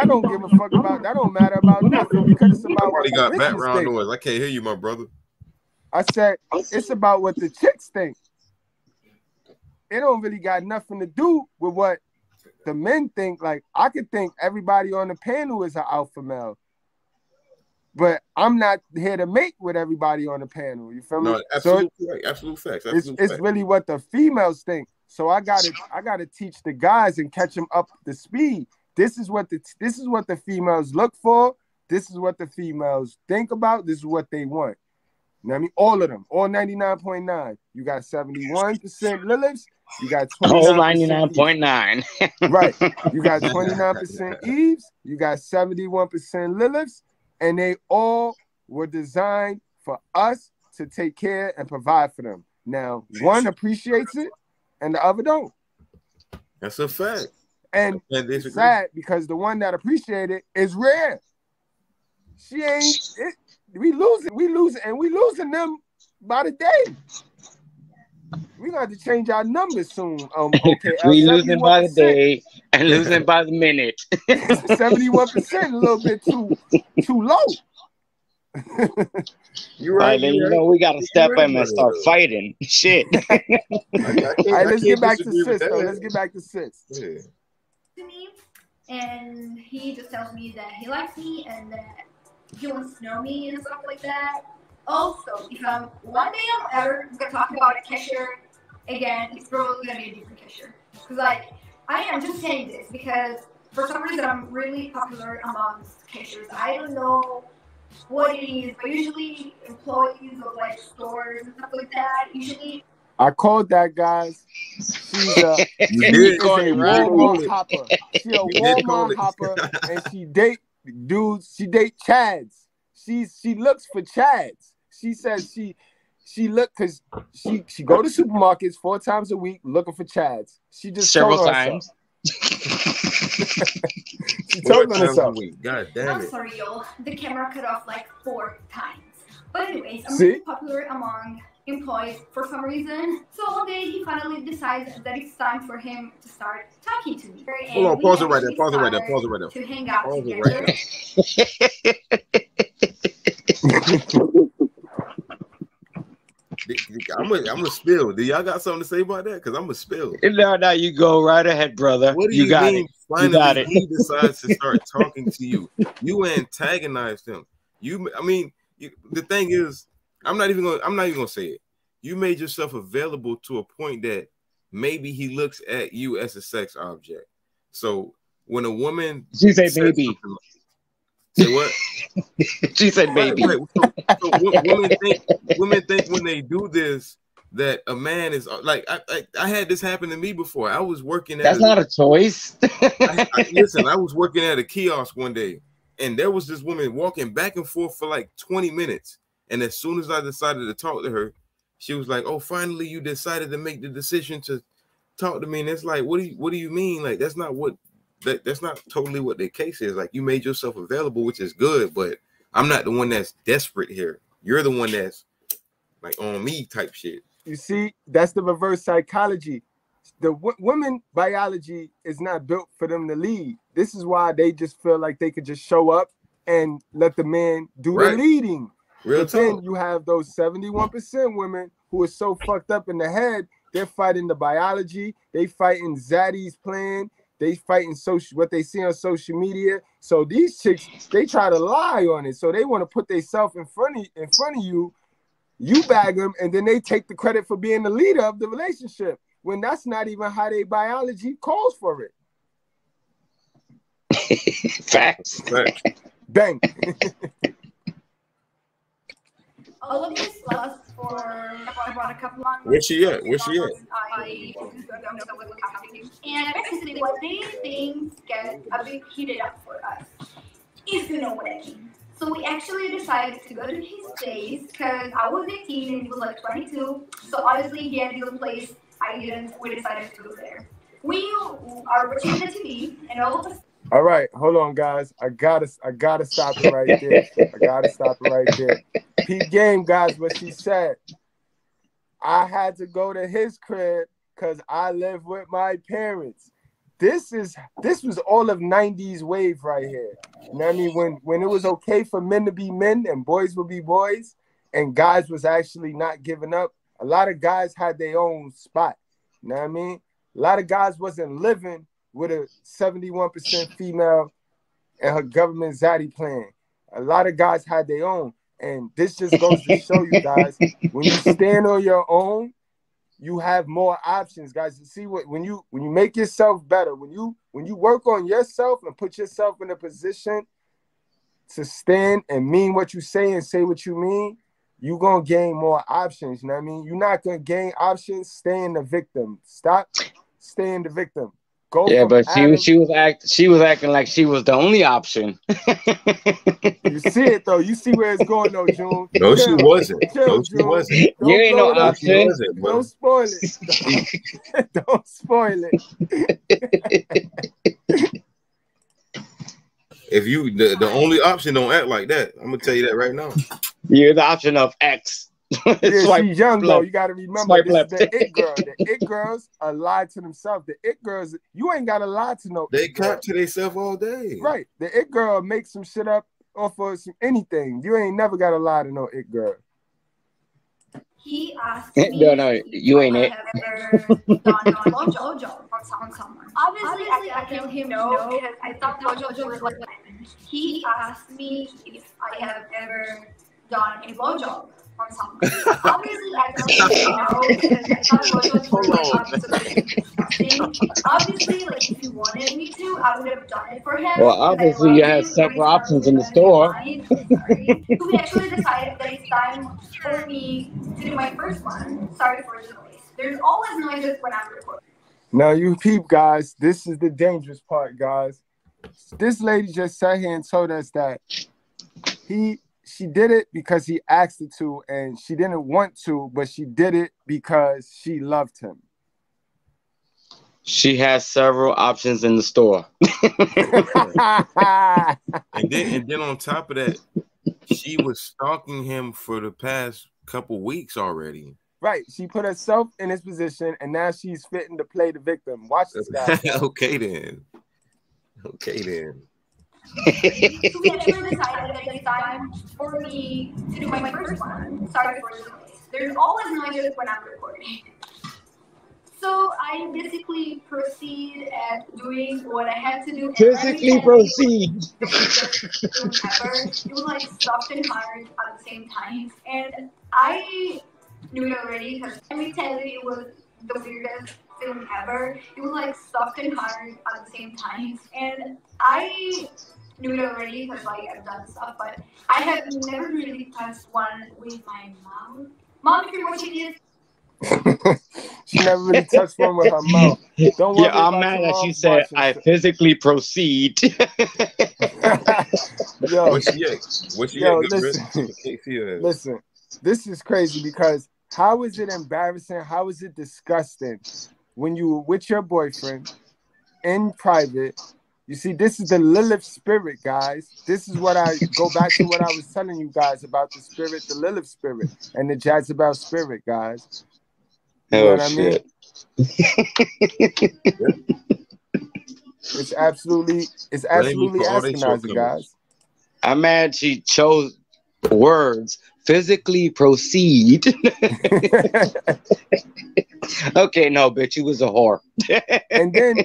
don't give a fuck about, that don't matter about nothing, because it's about what got background noise. I can't hear you, my brother. I said it's about what the chicks think. It don't really got nothing to do with what the men think. Like, I could think everybody on the panel is an alpha male, but I'm not here to mate with everybody on the panel. You feel me? No, absolute facts. It's really what the females think. So I gotta teach the guys and catch them up to speed. This is what the females look for. This is what the females think about. This is what they want. You know what I mean? All of them, all 99.9. You got 71% Liliths You got Whole 29%. 99.9. Right. You got 29% Eves. You got 71% Liliths, and they all were designed for us to take care and provide for them. Now, one appreciates it, and the other don't. That's a fact. And it's sad because the one that appreciated it is rare. She ain't it. We losing them by the day. We're gonna have to change our numbers soon. Okay, we losing by the day and losing by the minute. 71%, a little bit too low. You're right. Then you know we gotta step up and start fighting. Shit. All right, let's get back to sis though. Let's get back to sis. To me, and he just tells me that he likes me and that he wants to know me and stuff like that. Also, if one day I'm ever gonna talk about a cashier again, it's probably gonna be a different cashier. Because like I am just saying this because for some reason I'm really popular amongst cashiers. I don't know what it is, but usually employees of like stores and stuff like that. Usually I called that, guys. She's a Walmart hopper. She's a Walmart hopper, and she date dudes. She date Chads. She looks for Chads. She says she look because she go to supermarkets 4 times a week looking for Chads. She just several times. She told on herself. God damn I'm it. sorry, y'all. The camera cut off like 4 times. But anyways, I'm See? really popular among employees for some reason. So one day he finally decides that it's time for him to start talking to me. Hold on, pause it right there. Pause it right there. Pause it right there. To hang out Pause it together. right there. I'm gonna spill. Do y'all got something to say about that? Because I'm gonna spill. No, you go right ahead, brother. What do you got mean? it. Finally, You got it. he decides to start talking to you. You antagonized him. The thing is, I'm not even gonna say it. You made yourself available to a point that maybe he looks at you as a sex object. So when a woman, she said baby. Say what? She said baby. Right. So women think when they do this that a man is like I had this happen to me before. I was working at not a choice. Listen, I was working at a kiosk one day, and there was this woman walking back and forth for like 20 minutes. And as soon as I decided to talk to her, she was like, "Oh, finally you decided to make the decision to talk to me." And it's like, what do you mean? Like that's not totally what the case is. Like you made yourself available, which is good, but I'm not the one that's desperate here. You're the one that's like on me type shit. You see, that's the reverse psychology. The women biology is not built for them to lead. This is why they just feel like they could just show up and let the man do the leading. Real but then you have those 71% women who are so fucked up in the head, they're fighting the biology, they fighting Zaddy's plan, they fighting what they see on social media. So these chicks, they try to lie on it. So they want to put themselves in front of you, you bag them, and then they take the credit for being the leader of the relationship when that's not even how their biology calls for it. Facts. Bang. All of this lasts for about a couple months. Where's she at? And basically what these things get a bit heated up for us, if you know what I mean. So we actually decided to go to his place because I was 18 and he was like 22. So obviously he had his own place. I didn't. We decided to go there. We are watching the TV and all of us. All right, hold on, guys. I gotta stop it right there. I gotta stop it right there. Peep game, guys. What she said. I had to go to his crib because I live with my parents. This was all of 90s wave right here. You know what I mean? When it was okay for men to be men and boys would be boys, and guys was actually not giving up. A lot of guys had their own spot. You know what I mean? A lot of guys wasn't living with a 71% female and her government zaddy plan. A lot of guys had their own. And this just goes to show you guys, when you stand on your own, you have more options, guys. You see when you make yourself better, when you work on yourself and put yourself in a position to stand and mean what you say and say what you mean, you're gonna gain more options. You know what I mean? You're not gonna gain options. Stay in the victim. Stop staying the victim. Go Yeah, from but Adam. she was acting like she was the only option. You see it though. You see where it's going though, June. No, she wasn't. No, she June. wasn't. Don't You ain't blow no it up. option. Don't spoil it. Don't spoil it. If you the only option, don't act like that. I'm gonna tell you that right now. You're the option of X. Yeah, Swipe she's young though. left. You got to remember, Swipe this left. is the it girl. The it girls are lied to themselves. The it girls, you ain't got to lie to no. They it girl. crap to themselves all day. Right. The it girl makes some shit up off of some anything. You ain't never got to lie to no it girl. He asked me No, you ain't it. have ever done a blowjob on someone. Obviously, I tell him no because I thought blowjobs were like women. He asked me if I have ever done a blowjob on someone. Obviously, I tell him no because I thought blowjobs were like absolutely disgusting. Obviously, like if he wanted me to, I would have done it for him. Well, obviously, you have several options in the store. So we actually decided that it's time for me to do my first one. Sorry for the noise. There's always noises when I'm recording. Now you peep, guys. This is the dangerous part, guys. This lady just sat here and told us that she did it because he asked her to, and she didn't want to, but she did it because she loved him. She has several options in the store. and then on top of that, she was stalking him for the past couple weeks already. Right. She put herself in his position, and now she's fitting to play the victim. Watch this guy. Okay then. So we actually decided that it's time for me to do my first one. Sorry for the noise. There's always noises when I'm recording. So I basically proceed at doing what I had to do. Physically proceed. It was like soft and hard at the same time. And I knew it already because let me tell you, it was the weirdest thing ever. It was like soft and hard at the same time. And I knew it already because like I've done stuff, but I have never really touched one with my mouth. Mom, if you're watching this, she never really touched one with her mouth. Don't worry. Yeah, I'm mad that she said I physically proceed. Yo, What's listen, this is crazy because how is it embarrassing? How is it disgusting when you were with your boyfriend in private? You see, this is the Lilith spirit, guys. This is what I go back to what I was telling you guys about the spirit, the Lilith spirit, and the Jezebel spirit, guys. You know what I mean? It's absolutely asinine, guys. I'm mad she chose words. Physically proceed. Okay, no, bitch, you was a whore. And then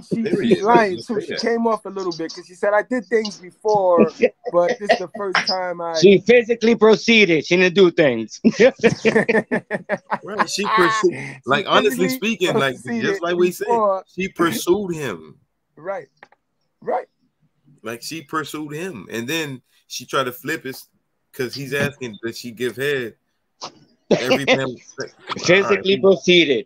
she's lying too. She came off a little bit because she said I did things before, but this is the first time She physically proceeded. She didn't do things. Right, she pursued. Like honestly speaking, like just like we said, she pursued him. Right. Like she pursued him, and then she tried to flip it because he's asking that she give head. Every time Physically proceeded.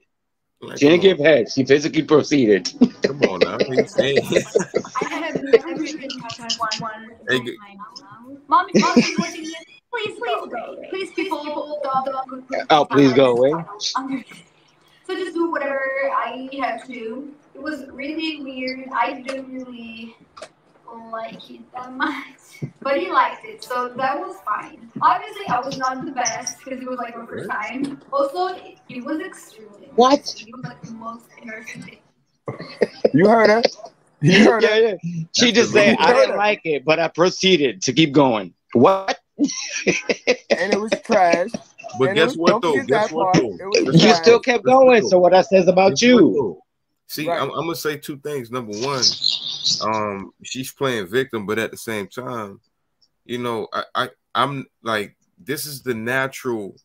Like, She didn't give head. She physically proceeded. Come on now. What are you saying? I have never really touched one with my mouth. Mom, if you're watching this, please go. Please, people, don't. Oh, please go away. So just do whatever I have to do. It was really weird. I didn't really like it that much, but he liked it, so that was fine. Obviously, I was not the best because it was like my first time. Also, it was extremely embarrassing. It was like the most embarrassing thing. You heard her. Yeah. She just said, I didn't like it, but I proceeded to keep going. What? And it was trash. But guess what though? You still kept going. So what that says about you? See, I'm gonna say two things. Number one, she's playing victim, but at the same time, you know, I'm like, this is the natural,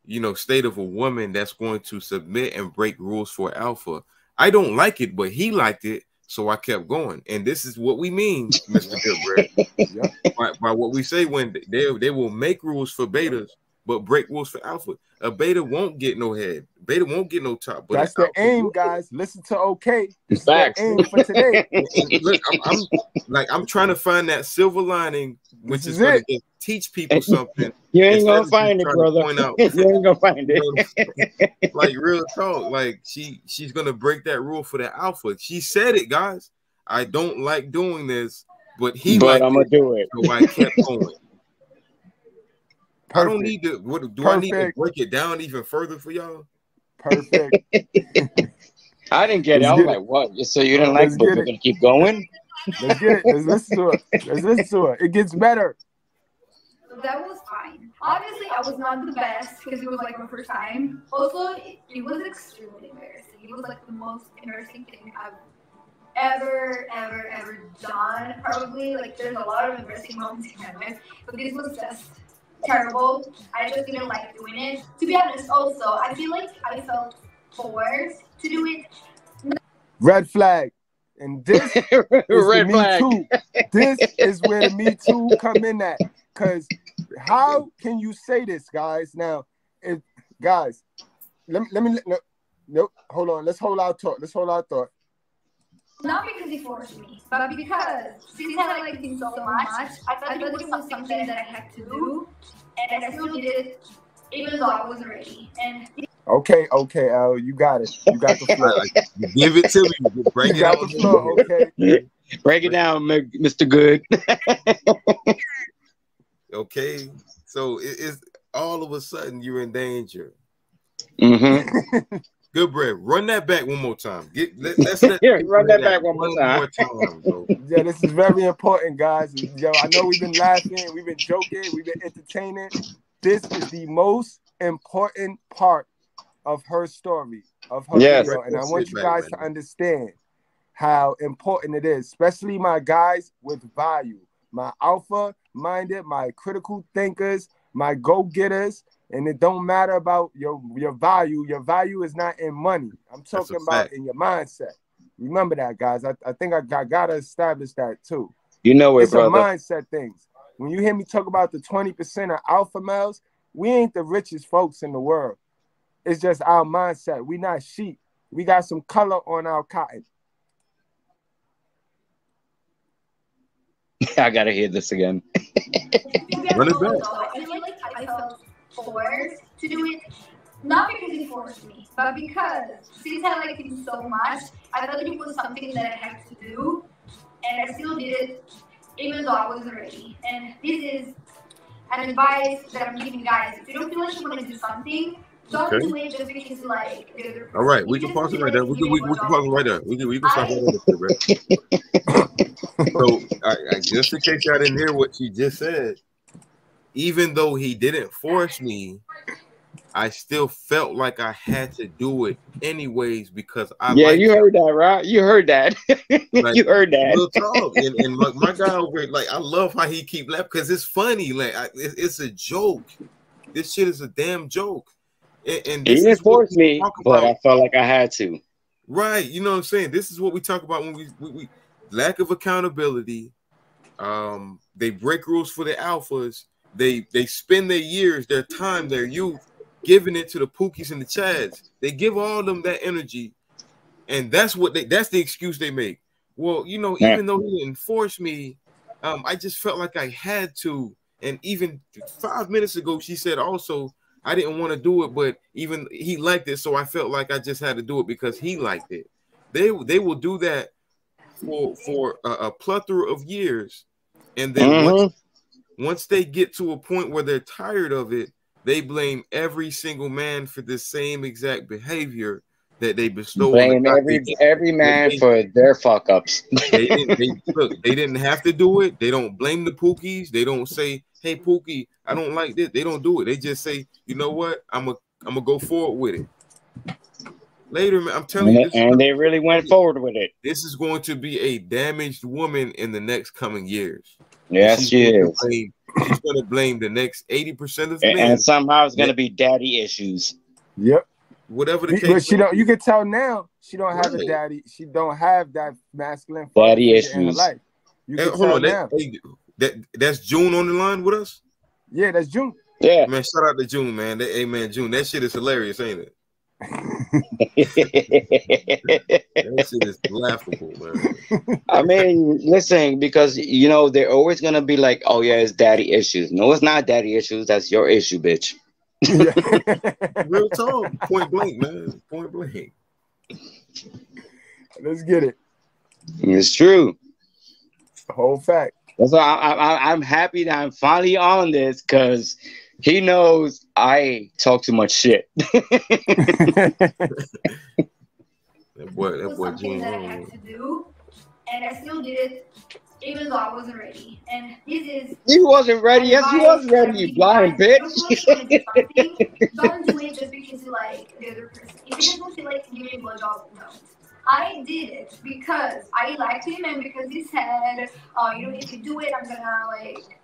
you know, state of a woman that's going to submit and break rules for alpha. I don't like it, but he liked it, So I kept going. And this is what we mean, Mr. Goodbread. By what we say when they will make rules for betas, but break rules for alpha. A beta won't get no head. Beta won't get no top. But that's the aim, guys. Listen to OK. This is the aim for today. And look, I'm trying to find that silver lining, which is going to teach people something. You ain't gonna find it, brother. You ain't gonna find it. Like real talk. Like she's gonna break that rule for the alpha. She said it, guys. I don't like doing this, but I'm gonna do it. So I kept going. I don't need to. What do I need to break it down even further for y'all? Perfect. I didn't get it. I was like, what? So you didn't like it, but you're gonna keep going? Let's get it. Let's listen to it. Let's listen to it. It gets better. That was fine. Obviously, I was not the best because it was like my first time. Also, it was extremely embarrassing. It was like the most embarrassing thing I've ever done. Probably like there's a lot of embarrassing moments in my life, but this was just terrible. I just didn't like doing it. To be honest, also, I feel like I felt forced to do it. Red flag. And this is the Me Too. This is where the Me Too come in at. Because how can you say this, guys? Now, guys, let me nope, hold on. Let's hold our thought. Not because he forced me, but because since I liked him so much, I thought it was something that I had to do, and I still did it, even though I wasn't ready. And Okay, Al, you got it. You got the floor. Give it to me. Break it out. The floor, okay. Break it down, Mr. Good. Okay, so it's all of a sudden you're in danger. Goodbread, run that back one more time. Let's run that back one more time. Bro. Yeah, this is very important, guys. Yo, I know we've been laughing, we've been joking, we've been entertaining. This is the most important part of her story, of her video, and I want you guys to understand how important it is, especially my guys with value, my alpha-minded, my critical thinkers, my go-getters. And it don't matter about your value. Your value is not in money. I'm talking about in your mindset. Remember that, guys. I think I gotta establish that too. You know it, it's brother. a mindset things. When you hear me talk about the 20% of alpha males, we ain't the richest folks in the world. It's just our mindset. We not sheep. We got some color on our cotton. I gotta hear this again. Run it back. I feel like I felt forced to do it, not because he forced me, but because since I liked him so much, I thought it was something that I had to do, and I still did it, even though I wasn't ready. And this is an advice that I'm giving guys. If you don't feel like you want to do something, don't do it just because like the other person. All right, we can pause it right there. We can pause it right there. We can stop right there. So, just in case y'all didn't hear what she just said, even though he didn't force me, I still felt like I had to do it anyways because I. Yeah, you heard that, right? You heard that. Like, you heard that. Real talk. And my guy over here, like, I love how he keep laughing because it's funny. Like, it's a joke. This shit is a damn joke. And he didn't force me, but I felt like I had to. Right. You know what I'm saying? This is what we talk about when we lack of accountability. They break rules for the alphas. They spend their years, their time, their youth, giving it to the Pookies and the Chads. They give all of them that energy, and that's the excuse they make. Well, you know, even though he didn't force me, I just felt like I had to. And even 5 minutes ago, she said also I didn't want to do it, but even he liked it, so I felt like I just had to do it because he liked it. They will do that for a plethora of years, and then once they get to a point where they're tired of it, they blame every single man for the same exact behavior that they bestow. Blame every man for their fuck ups. They didn't have to do it. They don't blame the Pookies. They don't say, "Hey Pookie, I don't like this." They don't do it. They just say, "You know what? I'm gonna go forward with it." Later, man, I'm telling you. And they really went forward with it. This is going to be a damaged woman in the next coming years. Yes, she is. She's going to blame the next 80% of men. And somehow it's going to be daddy issues. Yep. whatever the case. But she don't. You can tell now she don't have a daddy. She don't have that masculine daddy figure in her issues. life. You Hey, can hold tell on, now. That's June on the line with us. Yeah, that's June. Yeah, man. Shout out to June, man. Hey, man, June. That shit is hilarious, ain't it? That shit is laughable, man. I mean, listen, because you know they're always gonna be like, "Oh yeah, it's daddy issues." No, it's not daddy issues. That's your issue, bitch. Real talk, point blank, man. Point blank. Let's get it. It's true. Whole fact. That's why I'm happy that I'm finally on this because he knows I talk too much shit. That boy, something that I had to do, and I still did it, even though I wasn't ready. And this is. You wasn't ready. Yes, you was ready. You blind bitch. Don't do it just because you like the other person. If you just don't feel like giving a blowjob, don't. I did it because I liked him and because he said, you know, if you do it, I'm gonna like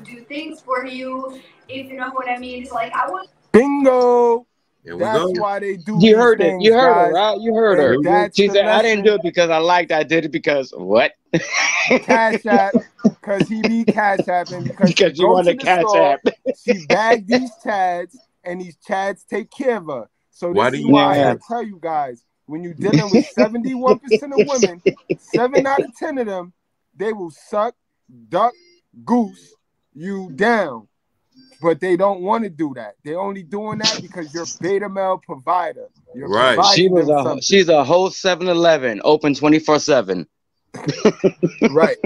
do things for you. If you know what I mean. It's like I was. Bingo. There we That's go. why they do. You heard things, it. You heard guys. her, right? You heard her. She said, "I didn't do it because I liked. I did it because what?" Cash app, because he be cash apping because you want to cash app. She bagged these chads, and these chads take care of her. So Why this do is you why I have- tell you guys, when you're dealing with 71% of women, 7 out of 10 of them, they will suck, duck, goose you down. But they don't want to do that. They're only doing that because you're beta male provider. You're Right. She's a whole 7-Eleven, open 24/7. Right.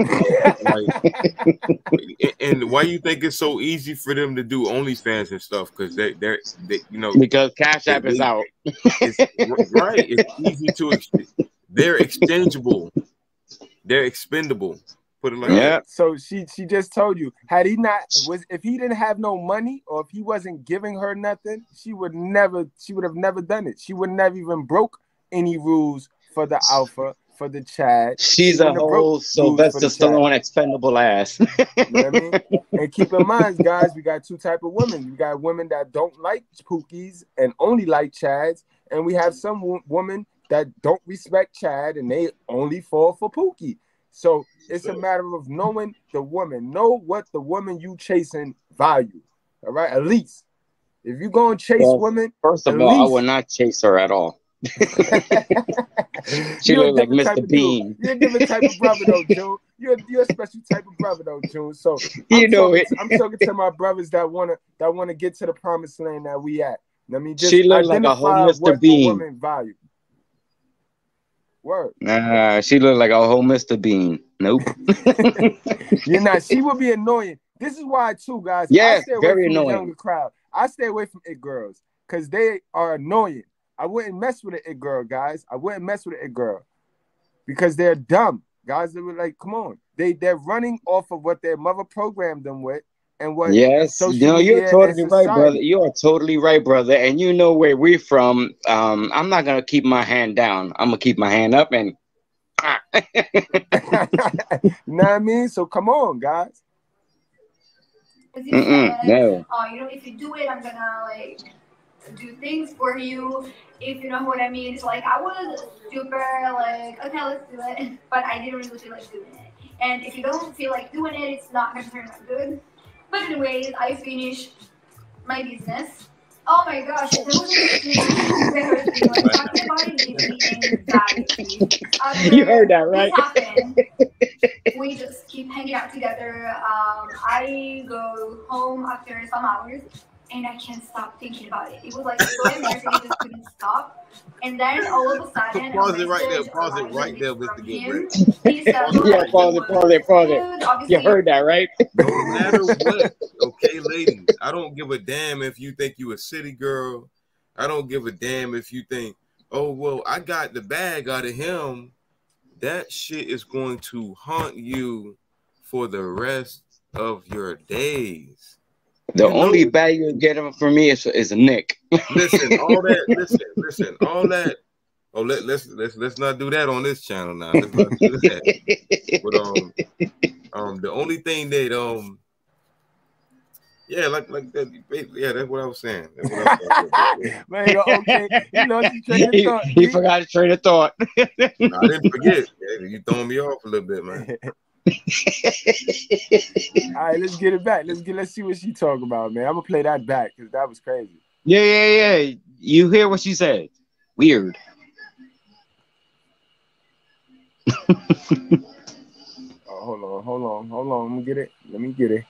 And why you think it's so easy for them to do OnlyFans and stuff? Because they you know, because Cash App is out. Right. It's easy to. They're exchangeable. They're expendable. Put it like that. So she just told you, if he didn't have no money or if he wasn't giving her nothing, she would have never done it. She would never even broke any rules for the alpha, for the Chad. She's a whole Sylvester Stallone expendable ass. You know what I mean? And keep in mind, guys, we got two type of women. We got women that don't like pookies and only like Chads, and we have some women that don't respect Chad and they only fall for Pookie. So it's a matter of knowing the woman. Know what the woman you chasing value. All right? At least. If you go and chase women. First of all, I will not chase her at all. She look like Mr. Bean. You're a different type of brother though, June. You're a special type of brother though, June. So I'm talking to my brothers that wanna get to the promised land that we at. I mean, just she look like a whole Mr. Bean. Woman value. Word. She look like a whole Mr. Bean. Nope. You're not. She would be annoying. This is why too, guys. Yeah, I stay away very from annoying. The younger crowd. I stay away from it girls because they are annoying. I wouldn't mess with an it girl, guys. I wouldn't mess with an it girl because they're dumb, guys. They were like, come on. They're running off of what their mother programmed them with. And what you're totally right, brother. You are totally right, brother. And you know where we're from. I'm not gonna keep my hand down. I'm gonna keep my hand up and you know what I mean? So come on, guys. No. You know, if you do it, I'm gonna like do things for you. If you know what I mean. It's like I was super like, okay, let's do it. But I didn't really feel like doing it. And if you don't feel like doing it, it's not gonna turn out good. But anyways, I finished my business. Oh my gosh, there was a like talking about it gives me anxiety. You heard that, right? This happened, we just keep hanging out together. I go home after some hours and I can't stop thinking about it. It was like so embarrassing, I just couldn't stop. And then all of a sudden, Pause it right there, Mr. Goodbread. Pause it. You heard that, right? No matter what, okay, ladies, I don't give a damn if you think you a city girl. I don't give a damn if you think, oh, well, I got the bag out of him. That shit is going to haunt you for the rest of your days. The only bag you're getting from me is a nick. Listen, all that. Oh, let's not do that on this channel now. Let's not do that. But the only thing that Yeah, like that. Yeah, that's what I was saying. That's what I was saying. Man, okay, you lost your train of thought. He forgot his train of thought. No, I didn't forget. Yeah, you throwing me off a little bit, man. All right, let's get it back. Let's see what she talking about, man. I'm gonna play that back because that was crazy. Yeah. You hear what she said? Weird. Oh, hold on. Let me get it.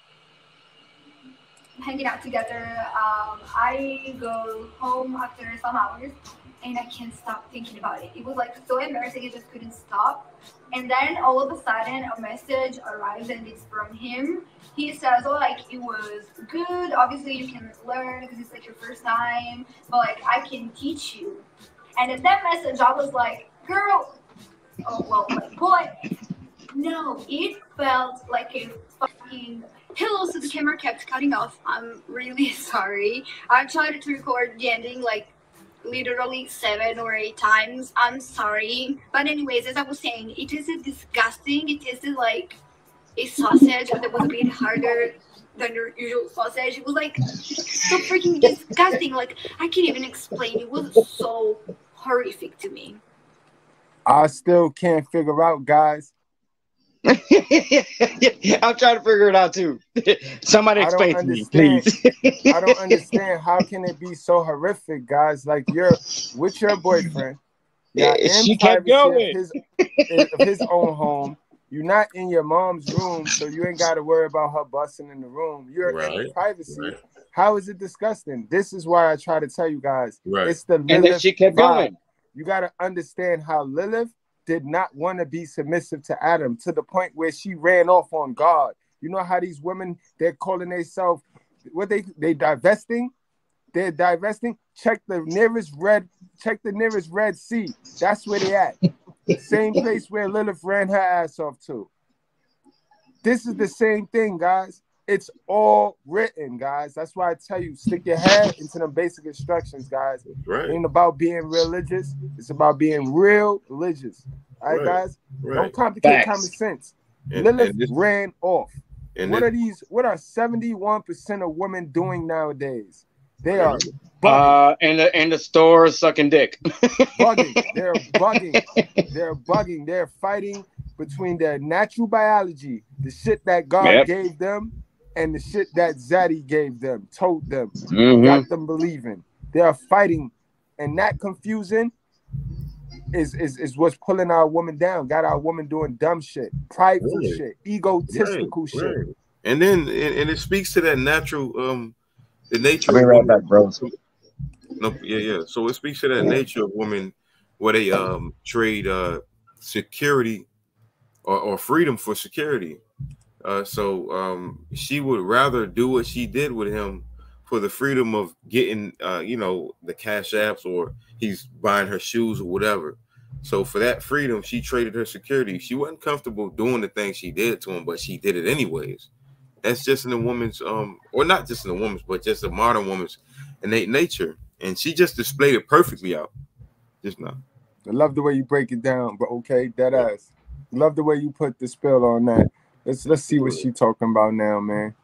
Hanging out together. I go home after some hours and I can't stop thinking about it. It was like so embarrassing, I just couldn't stop. And then all of a sudden a message arrives and it's from him. He says, oh, like it was good. Obviously you can learn because it's like your first time, but like I can teach you. And in that message I was like, girl, oh well, like boy. No, it felt like a fucking... Hello, so the camera kept cutting off. I'm really sorry. I tried to record the ending like literally 7 or 8 times. I'm sorry. But anyways, as I was saying, it tasted disgusting. It tasted like a sausage that was a bit harder than your usual sausage. It was like so freaking disgusting. Like I can't even explain. It was so horrific to me. I still can't figure out, guys. I'm trying to figure it out too. Somebody explain to me, please. I don't understand how can it be so horrific, guys. Like you're with your boyfriend. She kept going. Of his own home. You're not in your mom's room, so you ain't got to worry about her busting in the room. You're in privacy. Right. How is it disgusting? This is why I try to tell you guys. Right. It's the Lilith and then she kept going. You got to understand how Lilith did not want to be submissive to Adam to the point where she ran off on God. You know how these women, they're calling themselves, what they divesting? They're divesting. Check the nearest Red Sea. That's where they at. Same place where Lilith ran her ass off to. This is the same thing, guys. It's all written, guys. That's why I tell you, stick your head into them basic instructions, guys. Right. It ain't about being religious. It's about being real religious. All right, guys? Right. Don't complicate common sense. Lilith ran off. What are 71% of women doing nowadays? They are bugging. In the store sucking dick. Bugging. They're bugging. They're bugging. They're fighting between their natural biology, the shit that God gave them, and the shit that Zaddy gave them, told them, got them believing. They are fighting, and that confusion is what's pulling our woman down. Got our woman doing dumb shit, prideful shit, egotistical shit. And then it speaks to that natural the nature. I'll be right back, bro. No, yeah. So it speaks to that nature of women where they trade security or freedom for security. So she would rather do what she did with him for the freedom of getting, the cash apps, or he's buying her shoes or whatever. So for that freedom, she traded her security. She wasn't comfortable doing the things she did to him, but she did it anyways. That's just in a woman's, or not just in a woman's, but just a modern woman's innate nature. And she just displayed it perfectly out just now. I love the way you break it down, but okay, that ass. Love the way you put the spell on that. Let's see what she talking about now, man.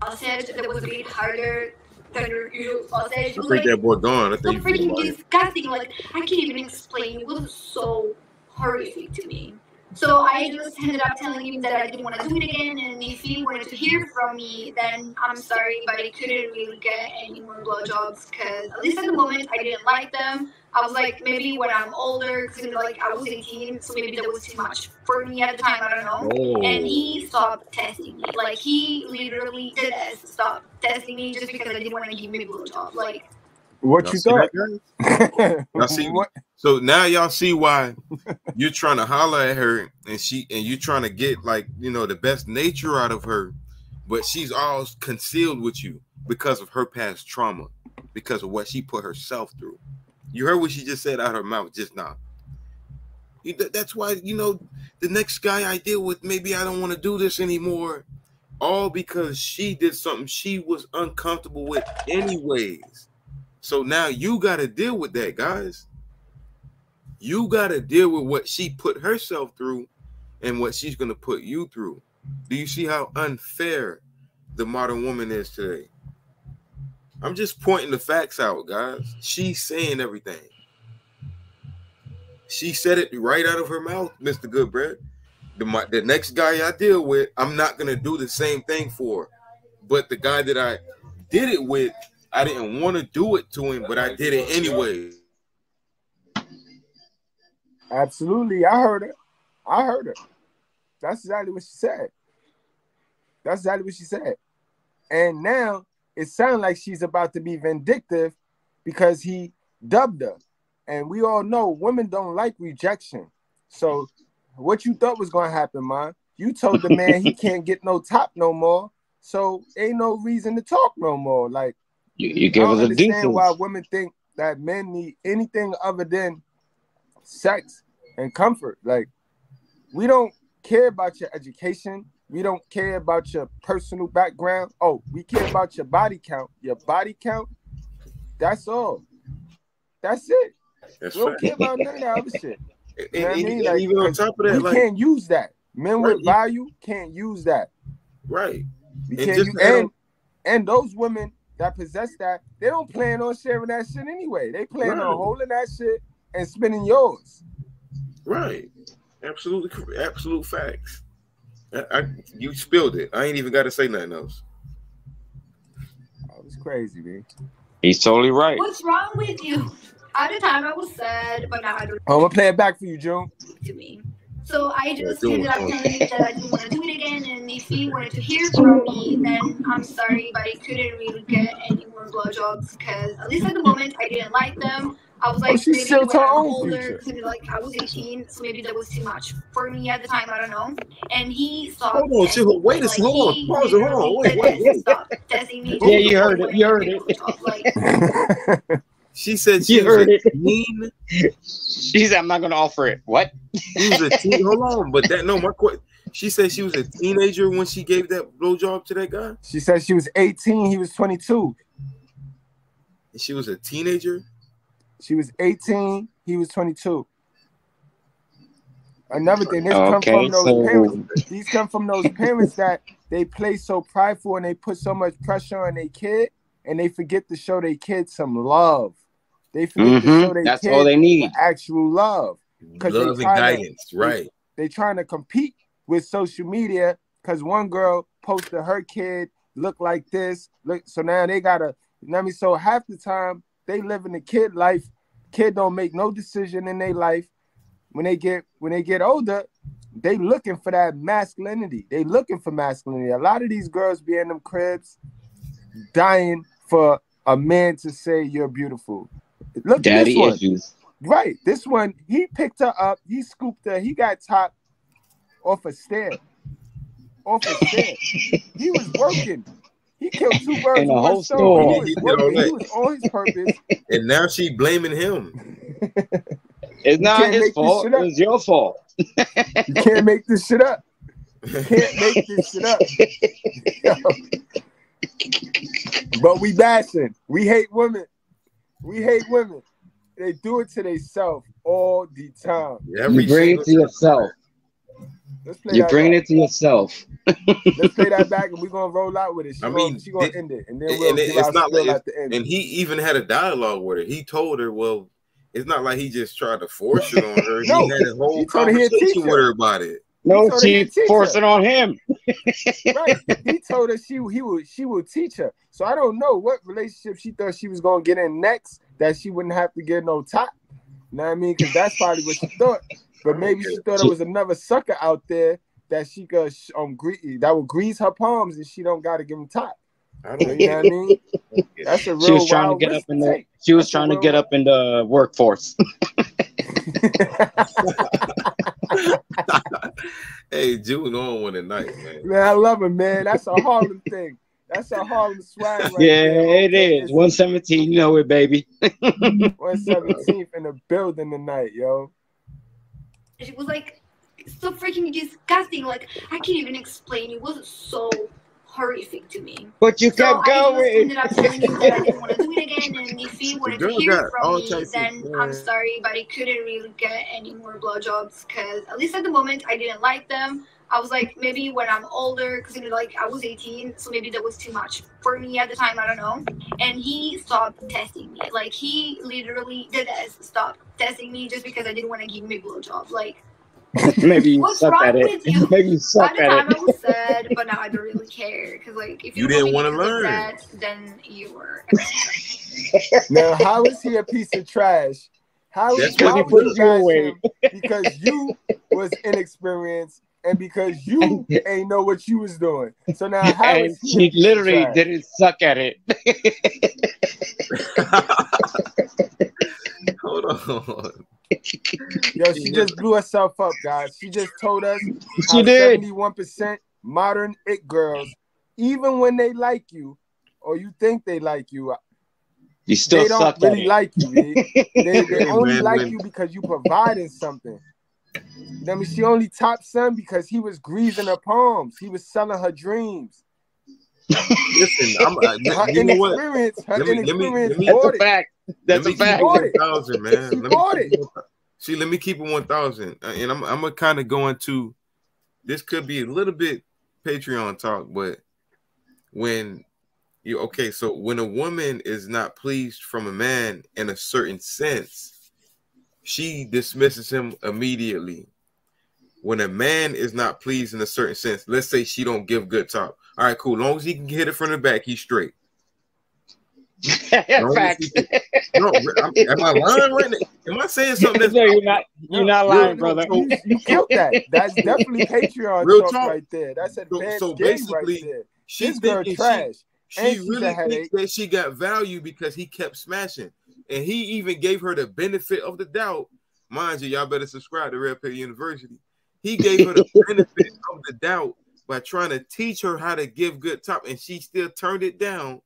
Sausage that was a bit harder than your usual sausage. I think that boy gone. I think so freaking disgusting. Like I can't even explain. It was so horrific to me. So I just ended up telling him that I didn't want to do it again, and if he wanted to hear from me, then I'm sorry, but I couldn't really get any more blowjobs because at least at the moment I didn't like them. I was like, maybe when I'm older, because like I was 18, so maybe that was too much for me at the time. I don't know. Oh. And he stopped testing me. Like he literally did stop testing me just because I didn't want to give me a blowjob. Like. What you thought? Y'all see what? So now y'all see why you're trying to holler at her, and you're trying to get the best nature out of her, but she's all concealed with you because of her past trauma, because of what she put herself through. You heard what she just said out of her mouth just now. That's why the next guy I deal with, maybe I don't want to do this anymore, all because she did something she was uncomfortable with anyways. So now you got to deal with that, guys. You got to deal with what she put herself through and what she's going to put you through. Do you see how unfair the modern woman is today? I'm just pointing the facts out, guys. She's saying everything. She said it right out of her mouth, Mr. Goodbread. The next guy I deal with, I'm not going to do the same thing for. But the guy that I did it with, I didn't want to do it to him, but I did it anyway. Absolutely. I heard her. That's exactly what she said. And now it sounds like she's about to be vindictive because he dubbed her. And we all know women don't like rejection. So what you thought was going to happen, man? You told the man he can't get no top no more. So ain't no reason to talk no more. Like, you give us a deuces. I understand why women think that men need anything other than sex and comfort. Like, we don't care about your education. We don't care about your personal background. Oh, we care about your body count. Your body count, that's all. That's it. We don't care about none of that other shit. You know what I mean? Like, even on top of that, we can't use that. Men with value can't use that. Right. We can't use, and those women that possess that, they don't plan on sharing that shit anyway. They plan on holding that shit and spending yours. Right. Absolutely. Absolute facts. You spilled it. I ain't even got to say nothing else. Oh, it's crazy, man. He's totally right. What's wrong with you? At the time I was sad, but now I don't. I'm gonna play it back for you, June. To me. So I just ended up telling him that I didn't want to do it again, and if he wanted to hear from me, then I'm sorry, but I couldn't really get any more blowjobs because at least at the moment I didn't like them. I was like, maybe when I'm older, like I was 18, so maybe that was too much for me at the time. I don't know. And he stopped. Hold on, wait a second. Hold on. Pause it. Hold on. Wait. Stop testing me. Yeah, you heard it. You heard it. She said she was a teen. She said, "I'm not going to offer it." What? She was a teen. Hold on, but that no, my question. She said she was a teenager when she gave that blowjob to that guy. She said she was 18. He was 22. And she was a teenager. She was 18. He was 22. Another thing, this come from those parents. These come from those parents that they play so prideful and they put so much pressure on their kid, and they forget to show their kid some love. They forget to show their kid all they need. Actual love. Love and guidance, right? They trying to compete with social media because one girl posted her kid look like this. Look, so now they gotta. You know what I mean? So half the time they live in the kid life. Kid don't make no decision in their life. When they get older, they looking for that masculinity. They looking for masculinity. A lot of these girls be in them cribs dying for a man to say you're beautiful. Look at this one. Issues. Right. This one, he picked her up, he scooped her, he got top off a stair. He was working. He killed two birds with one stone. He was on his purpose. And now she blaming him. It's not his fault. It's your fault. You can't make this shit up. But we bashing. We hate women. They do it to themselves all the time. You bring it to yourself. You bring it to yourself. Let's play that back, and we're gonna roll out with it. She's gonna end it, and then it's not like at the end. And he even had a dialogue with her. He told her, "Well, it's not like he just tried to force it on her. No, he had a whole conversation with her about it. No, she forced it on him. Right? He told her she will teach her. So I don't know what relationship she thought she was gonna get in next that she wouldn't have to get no top. You know what I mean? Because that's probably what she thought. But maybe she thought there was another sucker out there that she could that would grease her palms, and she don't gotta give him top. You know what I mean? That's a real. She was trying to get up in the. She was trying to get up in the workforce. Hey, June on one tonight, man. Man, I love it, man. That's a Harlem thing. That's a Harlem swag. Right there. It is 117. You know it, baby. 117th in the building tonight, yo. It was like so freaking disgusting. Like I can't even explain. It was so horrific to me. But you So kept I just going. ended up telling him that I didn't want to do it again, and if he wanted to hear from me, then I'm sorry, but I couldn't really get any more blowjobs because at least at the moment I didn't like them. I was like, maybe when I'm older, because like I was 18, so maybe that was too much for me at the time. I don't know. And he stopped testing me. Like he literally did stop testing me just because I didn't want to give him a blowjob. Like. Maybe you What's suck wrong at it. with you? Maybe you suck At the at time, it. I was sad, but now I don't really care. Because, like, if you didn't want to learn that, then you were. Now, how is he a piece of trash? Why would you bash him? Because you was inexperienced and because you ain't know what you was doing. So now, how And is he a she piece literally of trash? didn't suck at it. Hold on. Yo, she just blew herself up, guys. She just told us She how did. 71% modern it girls, even when they like you or you think they like you, You still they don't suck at really it. like you. They Hey, only man, like when- you because you providing something. You know what I mean? She only topped son because he was greasing her palms. He was selling her dreams. Listen, Her you know what? inexperience, her Let me- inexperience That's bought a it. fact. That's Let a me keep fact. it 1,000, man. She Let me bought keep it. See, let me keep it 1,000, and I'm gonna kind of go into this. Could be a little bit Patreon talk, but when so when a woman is not pleased from a man in a certain sense, she dismisses him immediately. When a man is not pleased in a certain sense, let's say she don't give good top. All right, cool. Long as he can hit it from the back, he's straight. Fact. No, am I lying right now? Am I saying something that's No, you're not lying, brother. You killed that. That's definitely Patreon Real talk talk. right there. That's advanced So game basically, right there. she's This girl thinking trash. she And she's really a headache. thinks that she got value because he kept smashing, and he even gave her the benefit of the doubt. Mind you, y'all better subscribe to Red Pill University. He gave her the benefit of the doubt by trying to teach her how to give good top, and she still turned it down.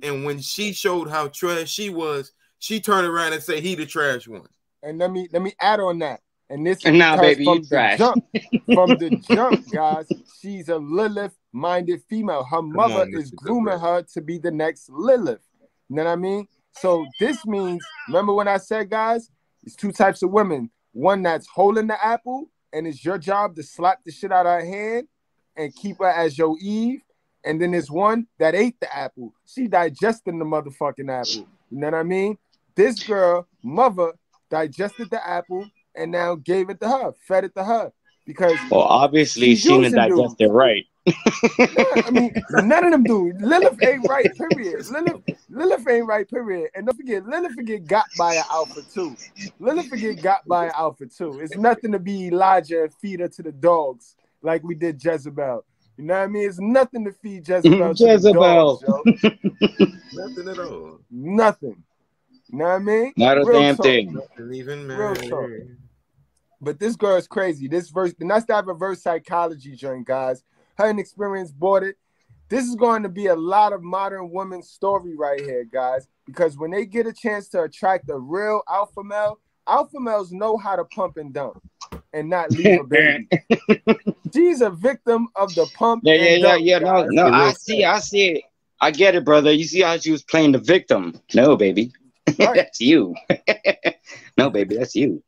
And when she showed how trash she was, she turned around and said he the trash one. And let me add on that. And this is And now, because baby, from you the trash. from the jump, guys, she's a Lilith-minded female. Her mother on, is Mr. grooming Goodbread. her to be the next Lilith. You know what I mean? So this means, remember when I said, guys, it's two types of women. One that's holding the apple, and it's your job to slap the shit out of her hand and keep her as your Eve. And then there's one that ate the apple. She digesting the motherfucking apple. You know what I mean? This girl, mother, digested the apple and now gave it to her, fed it to her. Because Well, obviously, she's she didn't using digest dudes. it right. Nah, I mean, none of them do. Lilith ain't right, period. Lilith ain't right, period. And don't forget, Lilith will get got by an alpha too. Lilith will get got by an alpha too. It's nothing to be Elijah and feed her to the dogs like we did Jezebel. You know what I mean? It's nothing to feed Jezebel to the dogs, yo. Nothing at all. Nothing. You know what I mean? Not a Real damn talk. thing. Nothing even, man. Real talk. But this girl is crazy. This verse, and that's that reverse psychology joint, guys. Her inexperience bought it. This is going to be a lot of modern women's story right here, guys. Because when they get a chance to attract a real alpha males know how to pump and dump and not leave a baby. She's a victim of the pump and dump. No, I see it. I get it, brother. You see how she was playing the victim? No, baby. Right. That's you. No, baby, that's you.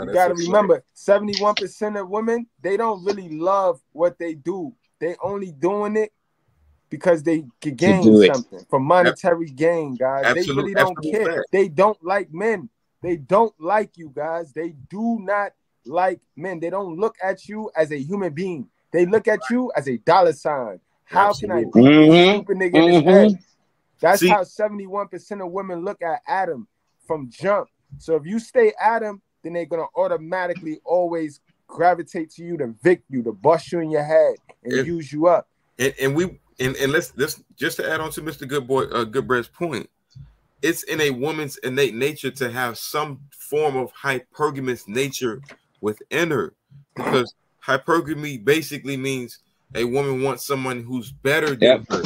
You got to remember, 71% of women, they don't really love what they do. They only doing it because they can gain something for monetary gain, guys. They really don't care. Fact. They don't like men. They don't like you, guys. They do not like men. They don't look at you as a human being. They look at you as a dollar sign. How can I beat this stupid nigga in his head? That's how 71% of women look at Adam from jump. So if you stay Adam, then they're gonna automatically always gravitate to you to vic you, to bust you in your head and use you up. And let's just to add on to Mr. Goodbread's point, it's in a woman's innate nature to have some form of hypergamous nature within her, because hypergamy basically means a woman wants someone who's better than her,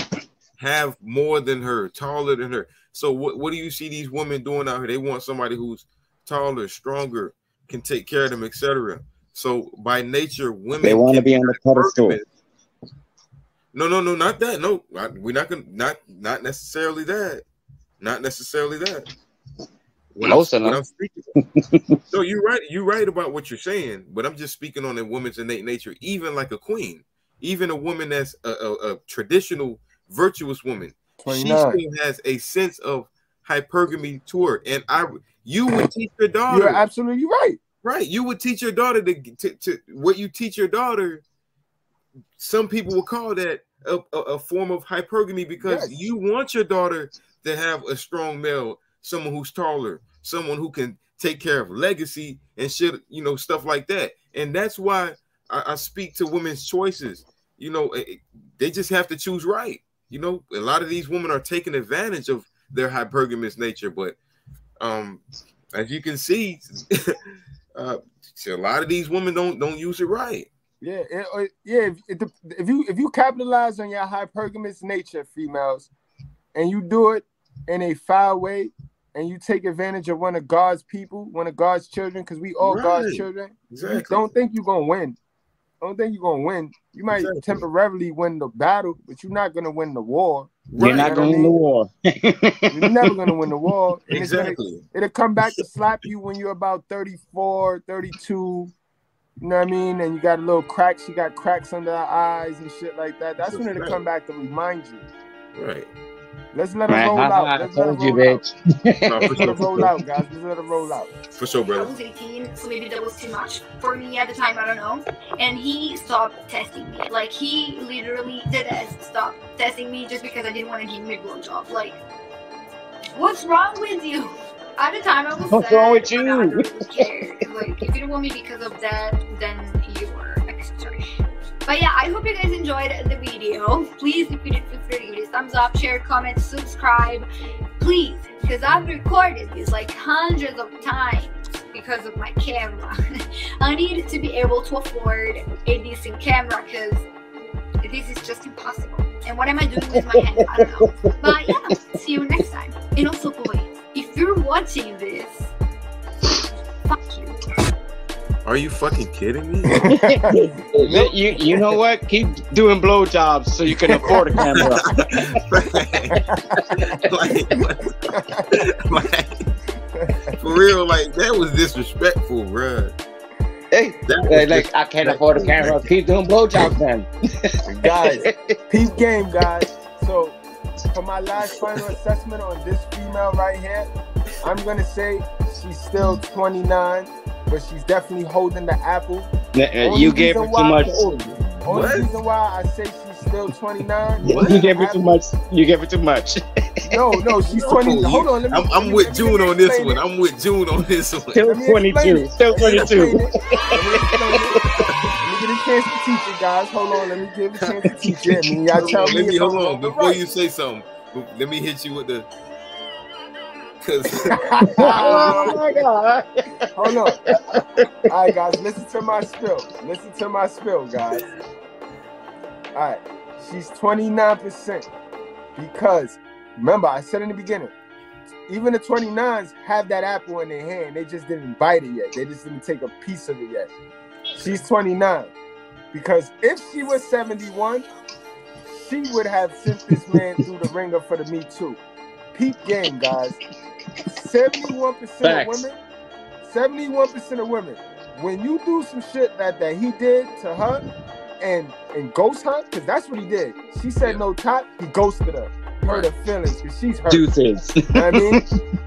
have more than her, taller than her. So what do you see these women doing out here? They want somebody who's taller, stronger, can take care of them, etc. So by nature, women they want to be on the pedestal. No, not that. No, we're not gonna not necessarily that. Not necessarily that. Most of them. No, you're right. You're right about what you're saying, but I'm just speaking on a woman's innate nature. Even like a queen, even a woman that's a traditional virtuous woman, 29. she still has a sense of hypergamy to her. And you would teach your daughter. You're absolutely right. Right, you would teach your daughter to what you teach your daughter. Some people will call that a form of hypergamy because you want your daughter to have a strong male, someone who's taller, someone who can take care of legacy and shit, stuff like that. And that's why I speak to women's choices. They just have to choose right. A lot of these women are taking advantage of their hypergamous nature, but as you can see, a lot of these women don't use it right. Yeah, if you capitalize on your hypergamous nature, females, and you do it in a foul way, and you take advantage of one of God's people, one of God's children, because we all God's children. Exactly. Don't think you're gonna win. Don't think you're gonna win. You might temporarily win the battle, but you're not gonna win the war. You're not gonna win the war. You're never gonna win the war. And exactly. It'll come back to slap you when you're about 34, 32. You know what I mean? And you got a little cracks. You got cracks under our eyes and shit like that. That's when it'll come back to remind you. Right. Let's let it roll out. Let's let it roll out. Let's let it roll out, guys. Let's let it roll out. For sure, brother. I was 18, so maybe that was too much for me at the time. I don't know. And he stopped testing me. Like, he literally did stop testing me just because I didn't want to give me a blowjob. Like, what's wrong with you? At the time, I was what's sad, wrong with you? I don't really care. Like, if you don't want me because of that, then you are extra. But yeah, I hope you guys enjoyed the video. Please, if you did, feel free to give it a thumbs up, share, comment, subscribe. Please, because I've recorded this like hundreds of times because of my camera. I need to be able to afford a decent camera because this is just impossible. And what am I doing with my hand? I don't know. But yeah, see you next time. And also, boys, if you're watching this, fuck you. Are you fucking kidding me? you know what? Keep doing blowjobs so you can afford a camera. For real, like that was disrespectful, bruh. Hey, like I can't afford a camera. Keep doing blowjobs, then. Guys, peep game, guys. So for my last final assessment on this female right here, I'm gonna say she's still 29. But she's definitely holding the apple. You gave her too much. Only reason why I say she's still 29. You gave her too much. You gave her too much. No, she's 20. Hold on, I'm with June on this one. I'm with June on this one. Still 22. Still 22. Let me get a chance to teach it, guys. Hold on, let me give a chance to teach it. Hold on, before you say something, let me hit you with the. Oh my God. Hold on. All right, guys, listen to my spill, guys. All right, she's 29% because remember I said in the beginning, even the 29s have that apple in their hand. They just didn't bite it yet. They just didn't take a piece of it yet. She's 29 because if she was 71, she would have sent this man through the ringer for the Me Too. Peep game, guys. 71% of women, when you do some shit that he did to her and ghost her, because that's what he did. She said no top, he ghosted her. Hurt her feelings because she's hurt. Deuces. You know what I mean?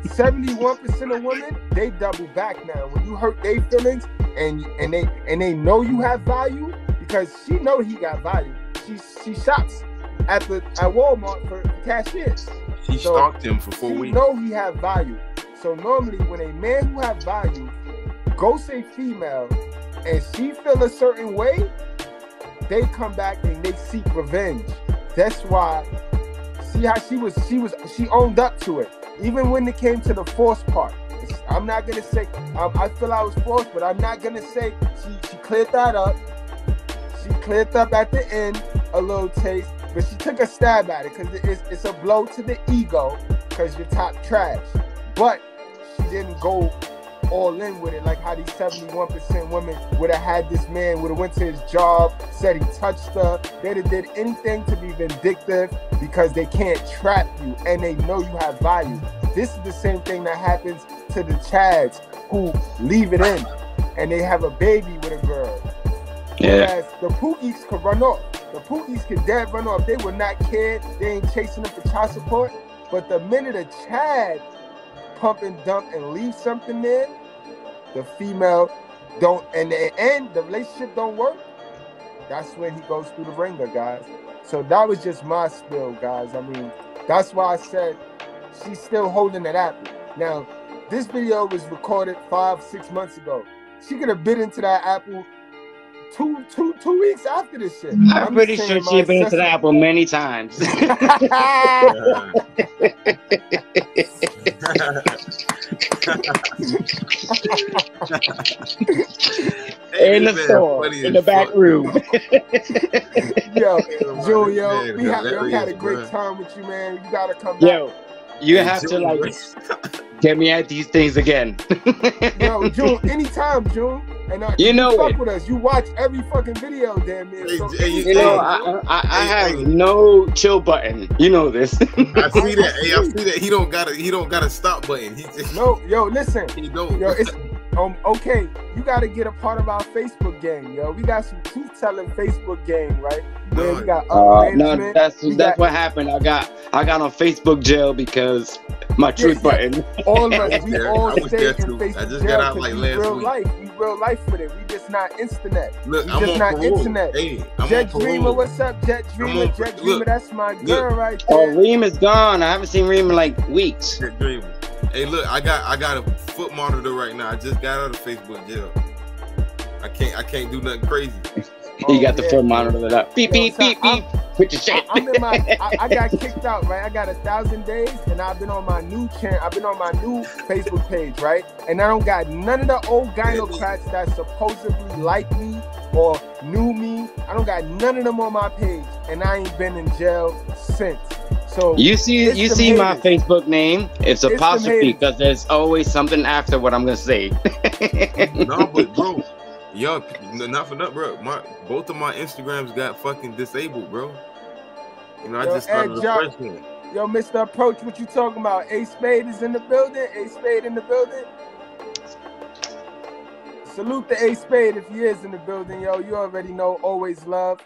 71% of women, they double back now. When you hurt their feelings and they know you have value, because she know he got value. She shops at Walmart for cashiers. She stalked him for 4 weeks. She know he have value. So normally when a man who have value ghosts a female and she feel a certain way, they come back and they seek revenge. That's why. See how she owned up to it. Even when it came to the force part. I'm not gonna say I feel I was forced, but I'm not gonna say she cleared that up. She cleared up at the end a little taste. But she took a stab at it because it's a blow to the ego because you're top trash. But she didn't go all in with it, like how these 71% women would have had this man, would have went to his job, said he touched her. They'd have did anything to be vindictive because they can't trap you and they know you have value. This is the same thing that happens to the Chads who leave it in and they have a baby with a girl. Whereas the Pookies could run off. The Pookies could dead run off. They would not care. They ain't chasing them for child support. But the minute a Chad pump and dump and leave something there, the female don't, and the relationship don't work, that's when he goes through the ringer, guys. So that was just my spill, guys. I mean, that's why I said she's still holding that apple. Now, this video was recorded 5-6 months ago. She could have bit into that apple two weeks after this shit. I'm pretty sure she's been into the apple many times. In the store, in the back room. Yo, June, we had a great time with you, man. You gotta come back. Yo, you have to like get me at these things again. Yo, June, anytime, June. And you know fuck it. With us. You watch every fucking video, damn man. So you know, I have no chill button. You know this. I see that. Hey, I see that. He don't got a stop button. He just yo, listen. He don't. Yo, it's okay. You gotta get a part of our Facebook gang, yo. We got some truth telling Facebook gang, right? Where we got no, that's what happened. I got on Facebook jail because my truth button. All of us, we all stay in Facebook I just jail got out like last real week. Life. We real life with it. We just not internet. Look, we I'm just on not parole. internet. Hey, I'm Jet on Dreamer, parole. what's up, Jet Dreamer? Jet Dreamer, that's my girl right there. Oh, Reem is gone. I haven't seen Reem in like weeks. Jet Dreamer. Hey, look, I got a foot monitor right now. I just got out of Facebook jail. I can't do nothing crazy. You got the foot monitor up. Beep, beep, beep, beep. Put your shit. I'm in I got kicked out, right? I got 1,000 days, and I've been on my new channel. I've been on my new Facebook page, right? And I don't got none of the old gynocrats that supposedly like me or knew me. I don't got none of them on my page, and I ain't been in jail since. So you see my Facebook name. It's apostrophe because there's always something after what I'm gonna say. No, but bro. Yo, not for nothing, bro. Both of my Instagrams got fucking disabled, bro. You know, I just started a fresh one. Yo, Mr. Approach, what you talking about? A Spade is in the building. A Spade in the building. Salute to A Spade if he is in the building, yo. You already know, always love.